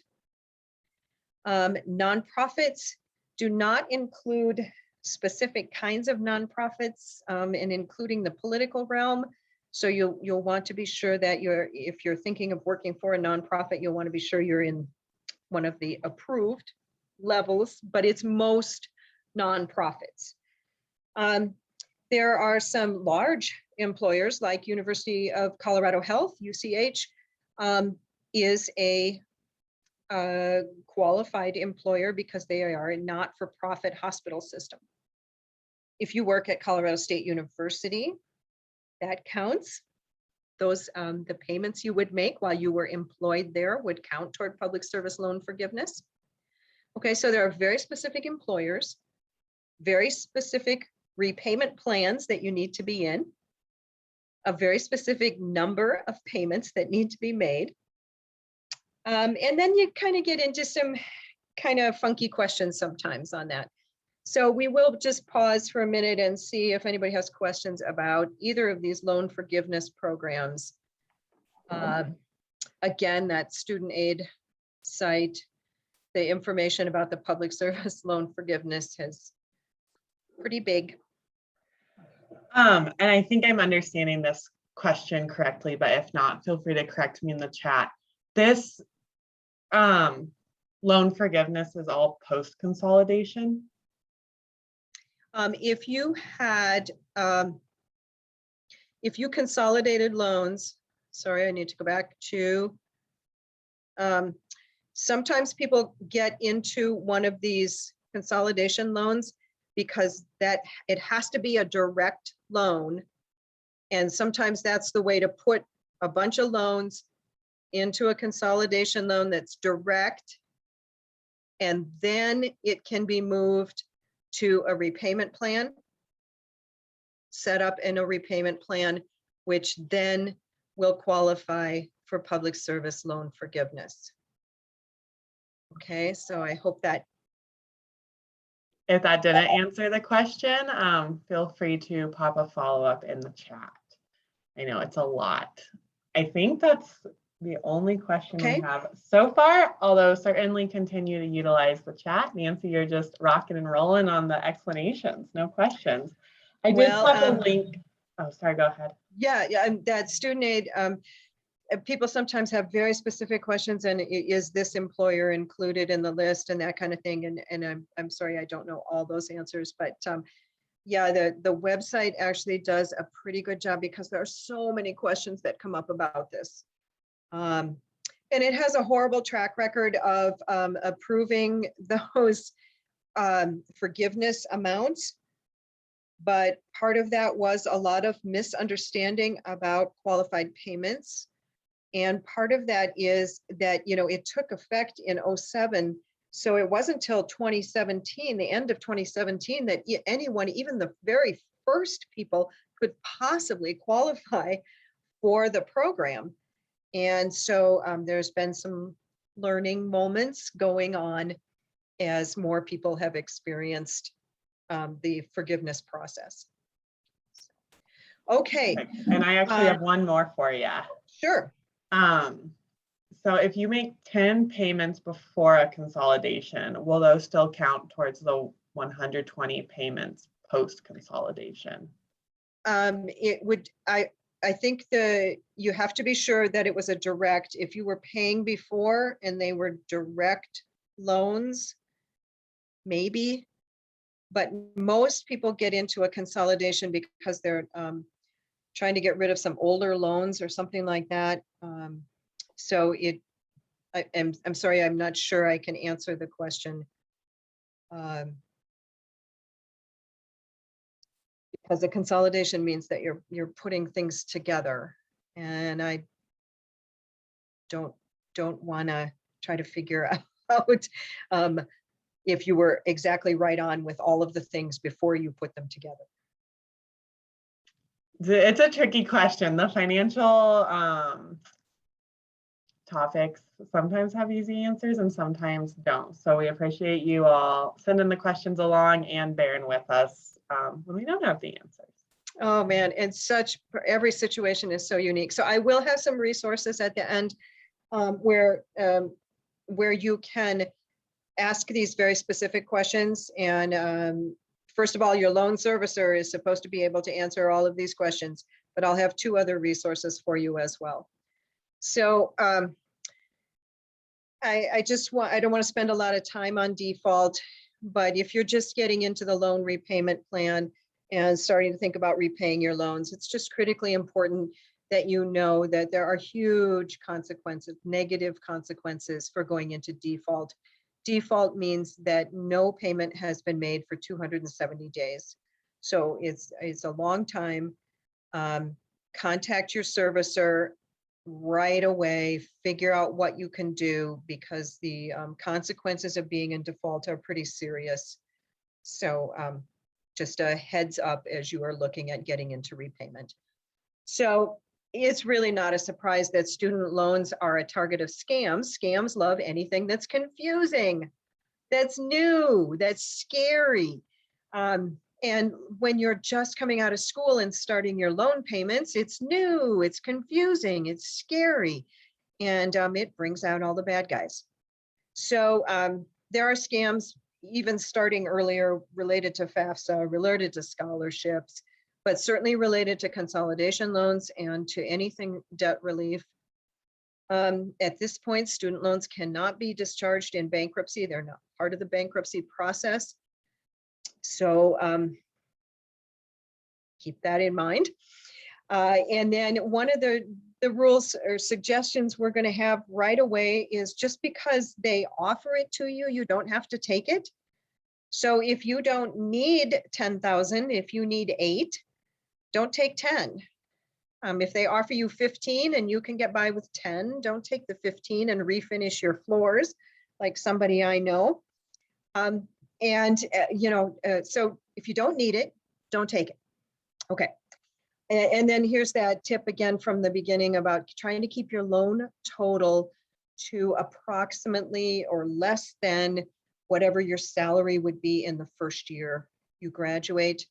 Speaker 2: Nonprofits do not include specific kinds of nonprofits, and including the political realm. So you'll want to be sure that if you're thinking of working for a nonprofit, you'll want to be sure you're in one of the approved levels, but it's most nonprofits. There are some large employers like University of Colorado Health, UCH, is a qualified employer because they are a not-for-profit hospital system. If you work at Colorado State University, that counts. Those the payments you would make while you were employed there would count toward public service loan forgiveness. Okay, so there are very specific employers, very specific repayment plans that you need to be in, a very specific number of payments that need to be made. And then you kind of get into some kind of funky questions sometimes on that. So we will just pause for a minute and see if anybody has questions about either of these loan forgiveness programs. Again, that student aid site, the information about the public service loan forgiveness is pretty big.
Speaker 1: And I think I'm understanding this question correctly, but if not, feel free to correct me in the chat. This loan forgiveness is all post-consolidation?
Speaker 2: If you had, if you consolidated loans, sorry, I need to go back to, sometimes people get into one of these consolidation loans because it has to be a direct loan. And sometimes that's the way to put a bunch of loans into a consolidation loan that's direct. And then it can be moved to a repayment plan, set up in a repayment plan, which then will qualify for public service loan forgiveness. Okay, so I hope that.
Speaker 1: If that didn't answer the question, feel free to pop a follow-up in the chat. I know it's a lot. I think that's the only question we have so far, although certainly continue to utilize the chat. Nancy, you're just rocking and rolling on the explanations, no questions. I did pop a link. Oh, sorry, go ahead.
Speaker 2: Yeah, and that student aid, people sometimes have very specific questions, and is this employer included in the list and that kind of thing. And I'm sorry, I don't know all those answers, but yeah, the website actually does a pretty good job because there are so many questions that come up about this. And it has a horrible track record of approving those forgiveness amounts. But part of that was a lot of misunderstanding about qualified payments. And part of that is that, it took effect in 2007. So it wasn't until 2017, the end of 2017, that anyone, even the very first people, could possibly qualify for the program. And so there's been some learning moments going on as more people have experienced the forgiveness process. Okay.
Speaker 1: And I actually have one more for you.
Speaker 2: Sure.
Speaker 1: So if you make 10 payments before a consolidation, will those still count towards the 120 payments post consolidation?
Speaker 2: It would, I think you have to be sure that it was a direct. If you were paying before and they were direct loans, maybe, but most people get into a consolidation because they're trying to get rid of some older loans or something like that. So I'm sorry, I'm not sure I can answer the question. Because the consolidation means that you're putting things together, and I don't want to try to figure out if you were exactly right on with all of the things before you put them together.
Speaker 1: It's a tricky question. The financial topics sometimes have easy answers and sometimes don't. So we appreciate you all sending the questions along and bearing with us when we don't have the answers.
Speaker 2: Oh man, and every situation is so unique. So I will have some resources at the end where you can ask these very specific questions. And first of all, your loan servicer is supposed to be able to answer all of these questions, but I'll have 2 other resources for you as well. So I don't want to spend a lot of time on default, but if you're just getting into the loan repayment plan and starting to think about repaying your loans, it's just critically important that you know that there are huge consequences, negative consequences for going into default. Default means that no payment has been made for 270 days. So it's a long time. Contact your servicer right away, figure out what you can do, because the consequences of being in default are pretty serious. So just a heads up as you are looking at getting into repayment. So it's really not a surprise that student loans are a target of scams. Scams love anything that's confusing, that's new, that's scary. And when you're just coming out of school and starting your loan payments, it's new, it's confusing, it's scary, and it brings out all the bad guys. So there are scams even starting earlier related to FAFSA, related to scholarships, but certainly related to consolidation loans and to anything debt relief. At this point, student loans cannot be discharged in bankruptcy. They're not part of the bankruptcy process. So keep that in mind. And then one of the the rules or suggestions we're going to have right away is just because they offer it to you, you don't have to take it. So if you don't need 10,000, if you need 8, don't take 10. If they offer you 15 and you can get by with 10, don't take the 15 and refinish your floors like somebody I know. So if you don't need it, don't take it. Okay. And then here's that tip again from the beginning about trying to keep your loan total to approximately or less than whatever your salary would be in the first year you graduate.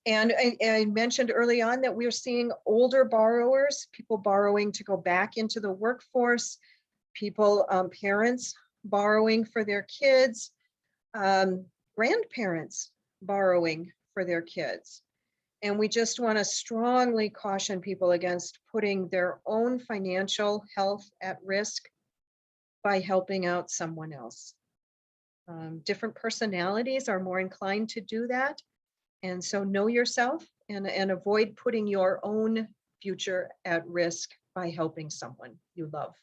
Speaker 2: And I mentioned early on that we're seeing older borrowers, people borrowing to go back into the workforce, people, parents borrowing for their kids, grandparents borrowing for their kids. And we just want to strongly caution people against putting their own financial health at risk by helping out someone else. Different personalities are more inclined to do that. And so know yourself and avoid putting your own future at risk by helping someone you love.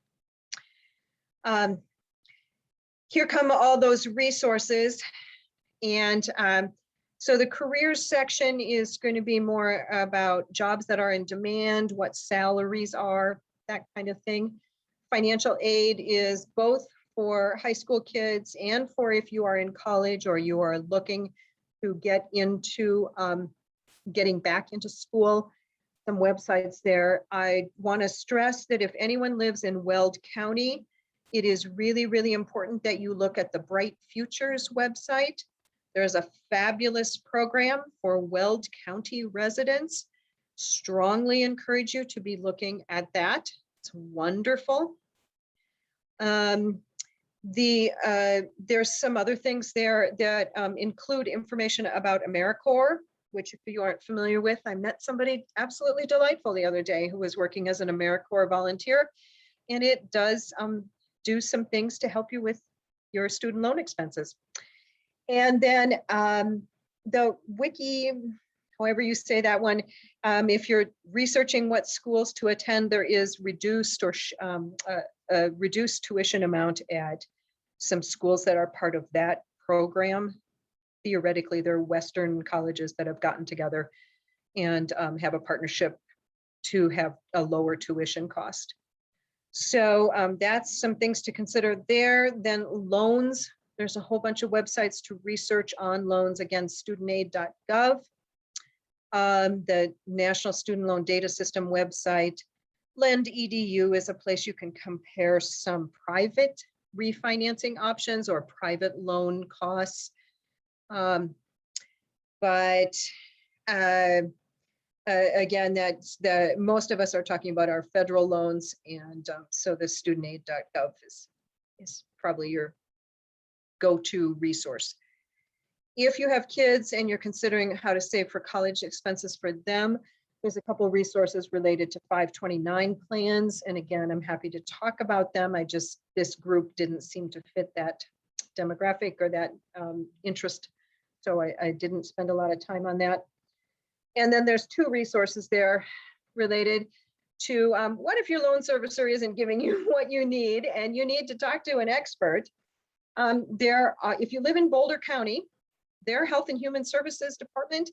Speaker 2: Here come all those resources. And so the careers section is going to be more about jobs that are in demand, what salaries are, that kind of thing. Financial aid is both for high school kids and for if you are in college or you are looking to get into getting back into school. Some websites there. I want to stress that if anyone lives in Weld County, it is really, really important that you look at the Bright Futures website. There's a fabulous program for Weld County residents. Strongly encourage you to be looking at that. It's wonderful. There's some other things there that include information about AmeriCorps, which if you aren't familiar with, I met somebody absolutely delightful the other day who was working as an AmeriCorps volunteer, and it does do some things to help you with your student loan expenses. And then the wiki, however you say that one, if you're researching what schools to attend, there is reduced or a reduced tuition amount at some schools that are part of that program. Theoretically, they're Western colleges that have gotten together and have a partnership to have a lower tuition cost. So that's some things to consider there. Then loans, there's a whole bunch of websites to research on loans. Again, studentaid.gov, the National Student Loan Data System website. Lend.edu is a place you can compare some private refinancing options or private loan costs. Again, that's most of us are talking about our federal loans, and so the studentaid.gov is probably your go-to resource. If you have kids and you're considering how to save for college expenses for them, there's a couple of resources related to 529 plans. And again, I'm happy to talk about them. This group didn't seem to fit that demographic or that interest. So I didn't spend a lot of time on that. And then there's 2 resources there related to what if your loan servicer isn't giving you what you need and you need to talk to an expert. If you live in Boulder County, their Health and Human Services Department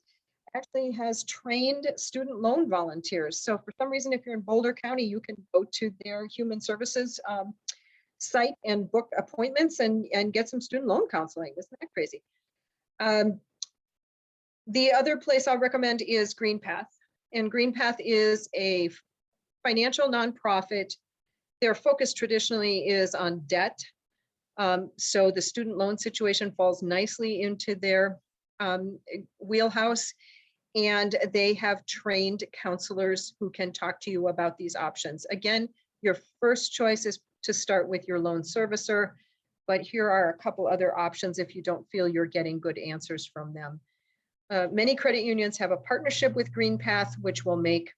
Speaker 2: actually has trained student loan volunteers. So for some reason, if you're in Boulder County, you can go to their human services site and book appointments and get some student loan counseling. Isn't that crazy? The other place I'll recommend is GreenPath. And GreenPath is a financial nonprofit. Their focus traditionally is on debt. So the student loan situation falls nicely into their wheelhouse. And they have trained counselors who can talk to you about these options. Again, your first choice is to start with your loan servicer, but here are a couple other options if you don't feel you're getting good answers from them. Many credit unions have a partnership with GreenPath, which will make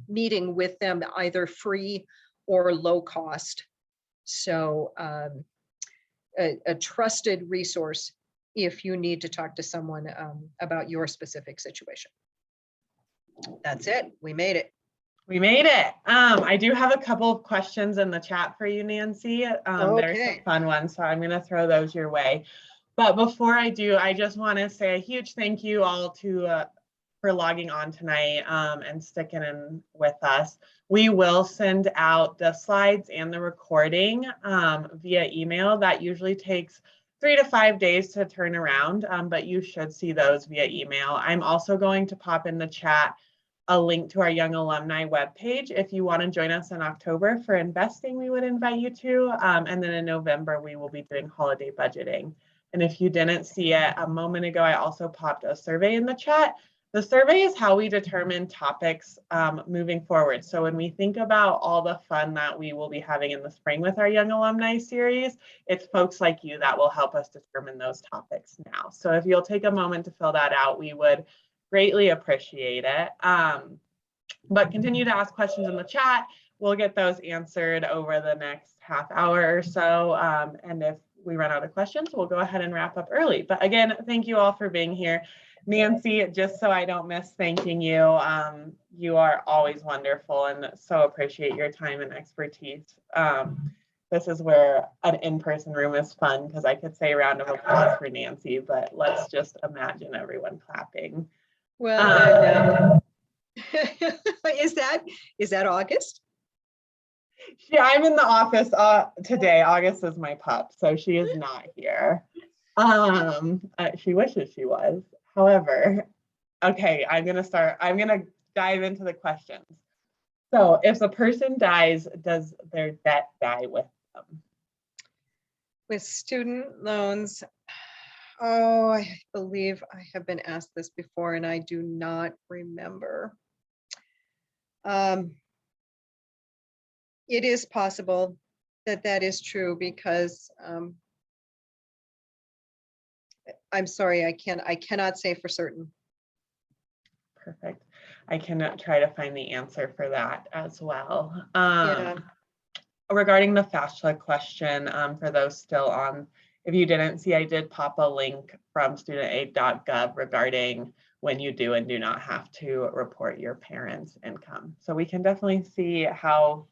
Speaker 2: meeting with them either free or low cost. So a trusted resource if you need to talk to someone about your specific situation. That's it. We made it.
Speaker 1: We made it. I do have a couple of questions in the chat for you, Nancy. There's some
Speaker 2: Okay.
Speaker 1: fun ones, so I'm going to throw those your way. But before I do, I just want to say a huge thank you all to for logging on tonight and sticking in with us. We will send out the slides and the recording via email. That usually takes 3 to 5 days to turn around, but you should see those via email. I'm also going to pop in the chat a link to our Young Alumni webpage. If you want to join us in October for investing, we would invite you to. And then in November, we will be doing holiday budgeting. And if you didn't see it a moment ago, I also popped a survey in the chat. The survey is how we determine topics moving forward. So when we think about all the fun that we will be having in the spring with our Young Alumni series, it's folks like you that will help us determine those topics now. So if you'll take a moment to fill that out, we would greatly appreciate it. But continue to ask questions in the chat. We'll get those answered over the next half hour or so. And if we run out of questions, we'll go ahead and wrap up early. But again, thank you all for being here. Nancy, just so I don't miss thanking you, you are always wonderful and so appreciate your time and expertise. This is where an in-person room is fun because I could say a round of applause for Nancy, but let's just imagine everyone clapping.
Speaker 2: Well, is that August?
Speaker 1: Yeah, I'm in the office today. August is my pup, so she is not here. She wishes she was. However, okay, I'm gonna dive into the questions. So if a person dies, does their debt die with them?
Speaker 2: With student loans, oh, I believe I have been asked this before and I do not remember. It is possible that that is true because I'm sorry, I cannot say for certain.
Speaker 1: Perfect. I can try to find the answer for that as well.
Speaker 2: Yeah.
Speaker 1: Regarding the FAFSA question, for those still on, if you didn't see, I did pop a link from studentaid.gov regarding when you do and do not have to report your parents' income. So we can definitely see how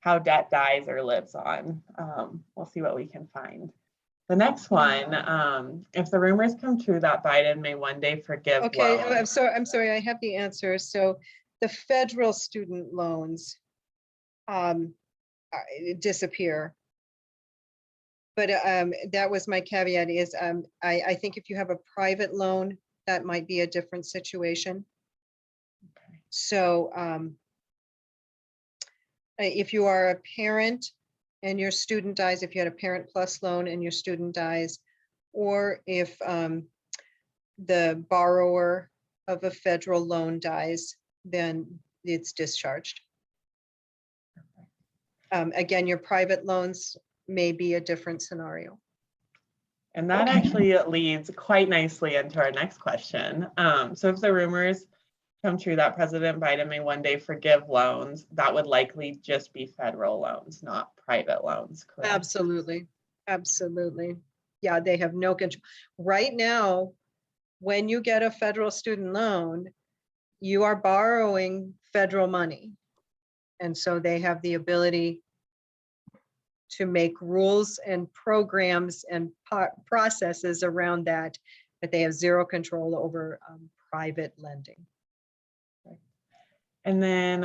Speaker 1: debt dies or lives on. We'll see what we can find. The next one, if the rumors come true that Biden may one day forgive
Speaker 2: Okay,
Speaker 1: loans.
Speaker 2: I'm sorry, I have the answer. So the federal student loans disappear. But that was my caveat is I think if you have a private loan, that might be a different situation.
Speaker 1: Okay.
Speaker 2: So if you are a parent and your student dies, if you had a Parent Plus loan and your student dies, or if the borrower of a federal loan dies, then it's discharged. Again, your private loans may be a different scenario.
Speaker 1: And that actually leads quite nicely into our next question. So if the rumors come true that President Biden may one day forgive loans, that would likely just be federal loans, not private loans, correct?
Speaker 2: Absolutely. Absolutely. Yeah, they have no control. Right now, when you get a federal student loan, you are borrowing federal money. And so they have the ability to make rules and programs and processes around that, but they have zero control over private lending.
Speaker 1: And then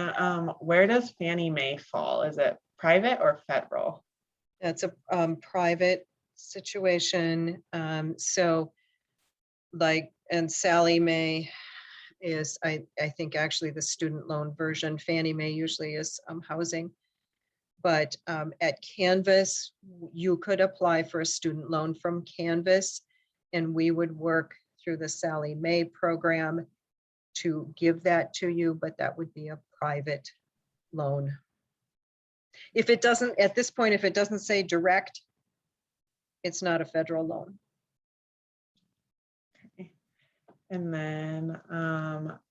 Speaker 1: where does Fannie Mae fall? Is it private or federal?
Speaker 2: That's a private situation. So like, and Sally Mae is, I think actually the student loan version. Fannie Mae usually is housing. But at Canvas, you could apply for a student loan from Canvas, and we would work through the Sally Mae program to give that to you, but that would be a private loan. If it doesn't, at this point, if it doesn't say direct, it's not a federal loan.
Speaker 1: Okay. And then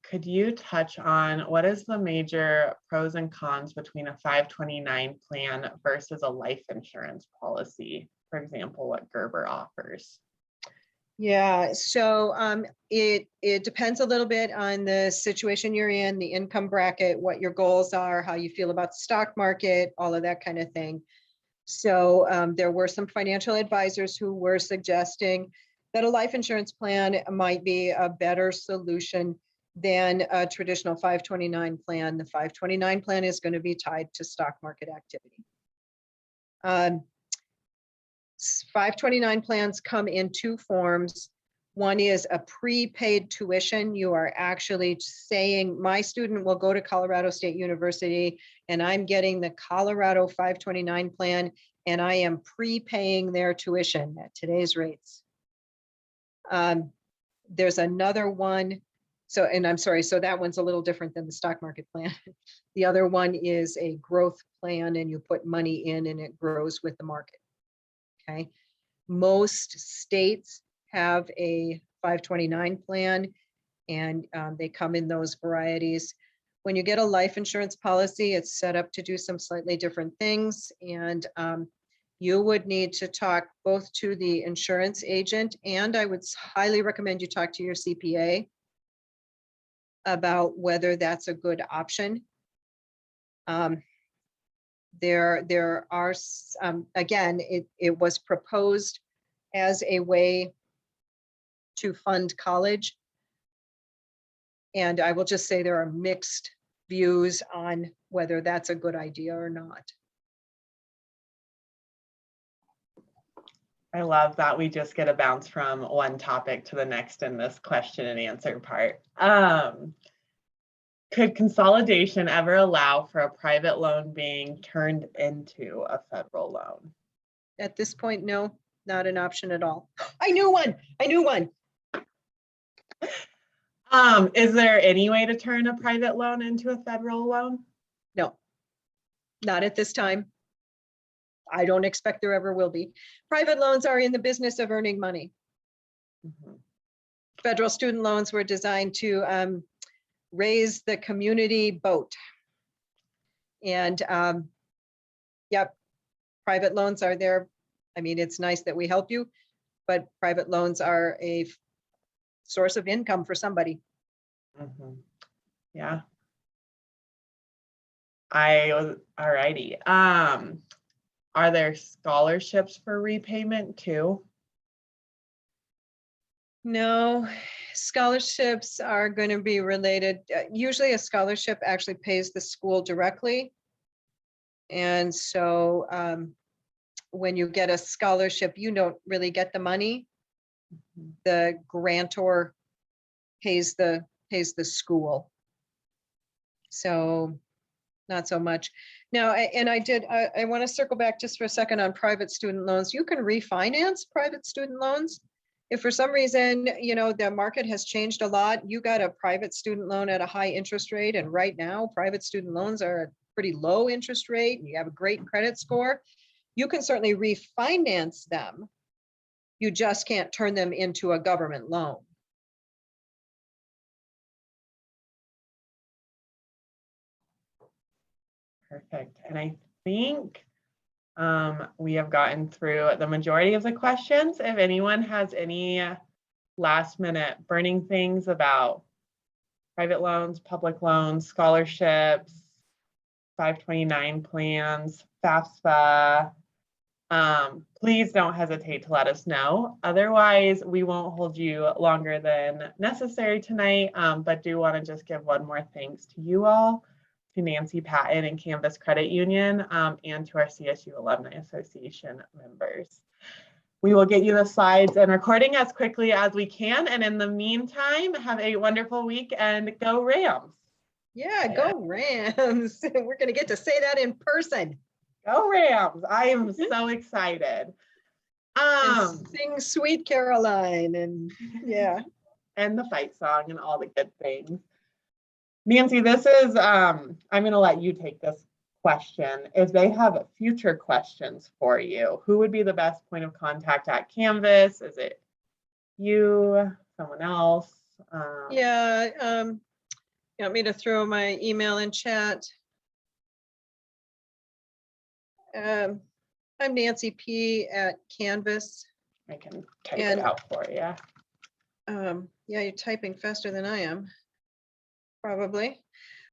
Speaker 1: could you touch on what is the major pros and cons between a 529 plan versus a life insurance policy? For example, what Gerber offers.
Speaker 2: Yeah, so it depends a little bit on the situation you're in, the income bracket, what your goals are, how you feel about the stock market, all of that kind of thing. So there were some financial advisors who were suggesting that a life insurance plan might be a better solution than a traditional 529 plan. The 529 plan is going to be tied to stock market activity. 529 plans come in two forms. One is a prepaid tuition. You are actually saying, my student will go to Colorado State University and I'm getting the Colorado 529 plan and I am prepaying their tuition at today's rates. There's another one. So, and I'm sorry, so that one's a little different than the stock market plan. The other one is a growth plan and you put money in and it grows with the market. Okay. Most states have a 529 plan and they come in those varieties. When you get a life insurance policy, it's set up to do some slightly different things. And you would need to talk both to the insurance agent and I would highly recommend you talk to your CPA about whether that's a good option. There are, again, it was proposed as a way to fund college. And I will just say there are mixed views on whether that's a good idea or not.
Speaker 1: I love that we just get a bounce from one topic to the next in this question and answer part. Could consolidation ever allow for a private loan being turned into a federal loan?
Speaker 2: At this point, no, not an option at all. I knew one.
Speaker 1: Is there any way to turn a private loan into a federal loan?
Speaker 2: No, not at this time. I don't expect there ever will be. Private loans are in the business of earning money.
Speaker 1: Mm-hmm.
Speaker 2: Federal student loans were designed to raise the community boat. And yep, private loans are there. I mean, it's nice that we help you, but private loans are a source of income for somebody.
Speaker 1: Mm-hmm. Yeah. Alrighty. Are there scholarships for repayment too?
Speaker 2: No, scholarships are going to be related. Usually a scholarship actually pays the school directly. And so when you get a scholarship, you don't really get the money. The grantor pays the school. So not so much. Now, I want to circle back just for a second on private student loans. You can refinance private student loans. If for some reason, you know, the market has changed a lot, you got a private student loan at a high interest rate. And right now, private student loans are at pretty low interest rate and you have a great credit score. You can certainly refinance them. You just can't turn them into a government loan.
Speaker 1: Perfect. And I think we have gotten through the majority of the questions. If anyone has any last minute burning things about private loans, public loans, scholarships, 529 plans, FAFSA, please don't hesitate to let us know. Otherwise, we won't hold you longer than necessary tonight, but do want to just give one more thanks to you all, to Nancy Patton and Canvas Credit Union, and to our CSU Alumni Association members. We will get you the slides and recording as quickly as we can. And in the meantime, have a wonderful week and go Rams.
Speaker 2: Yeah, go Rams. We're going to get to say that in person.
Speaker 1: Go Rams. I am so excited.
Speaker 2: And sing Sweet Caroline and yeah.
Speaker 1: And the fight song and all the good things. Nancy, this is, I'm going to let you take this question. If they have future questions for you, who would be the best point of contact at Canvas? Is it you, someone else?
Speaker 2: Yeah, you want me to throw my email in chat? I'm Nancy P at Canvas.
Speaker 1: I can type it
Speaker 2: And-
Speaker 1: out for you.
Speaker 2: Yeah, you're typing faster than I am. Probably.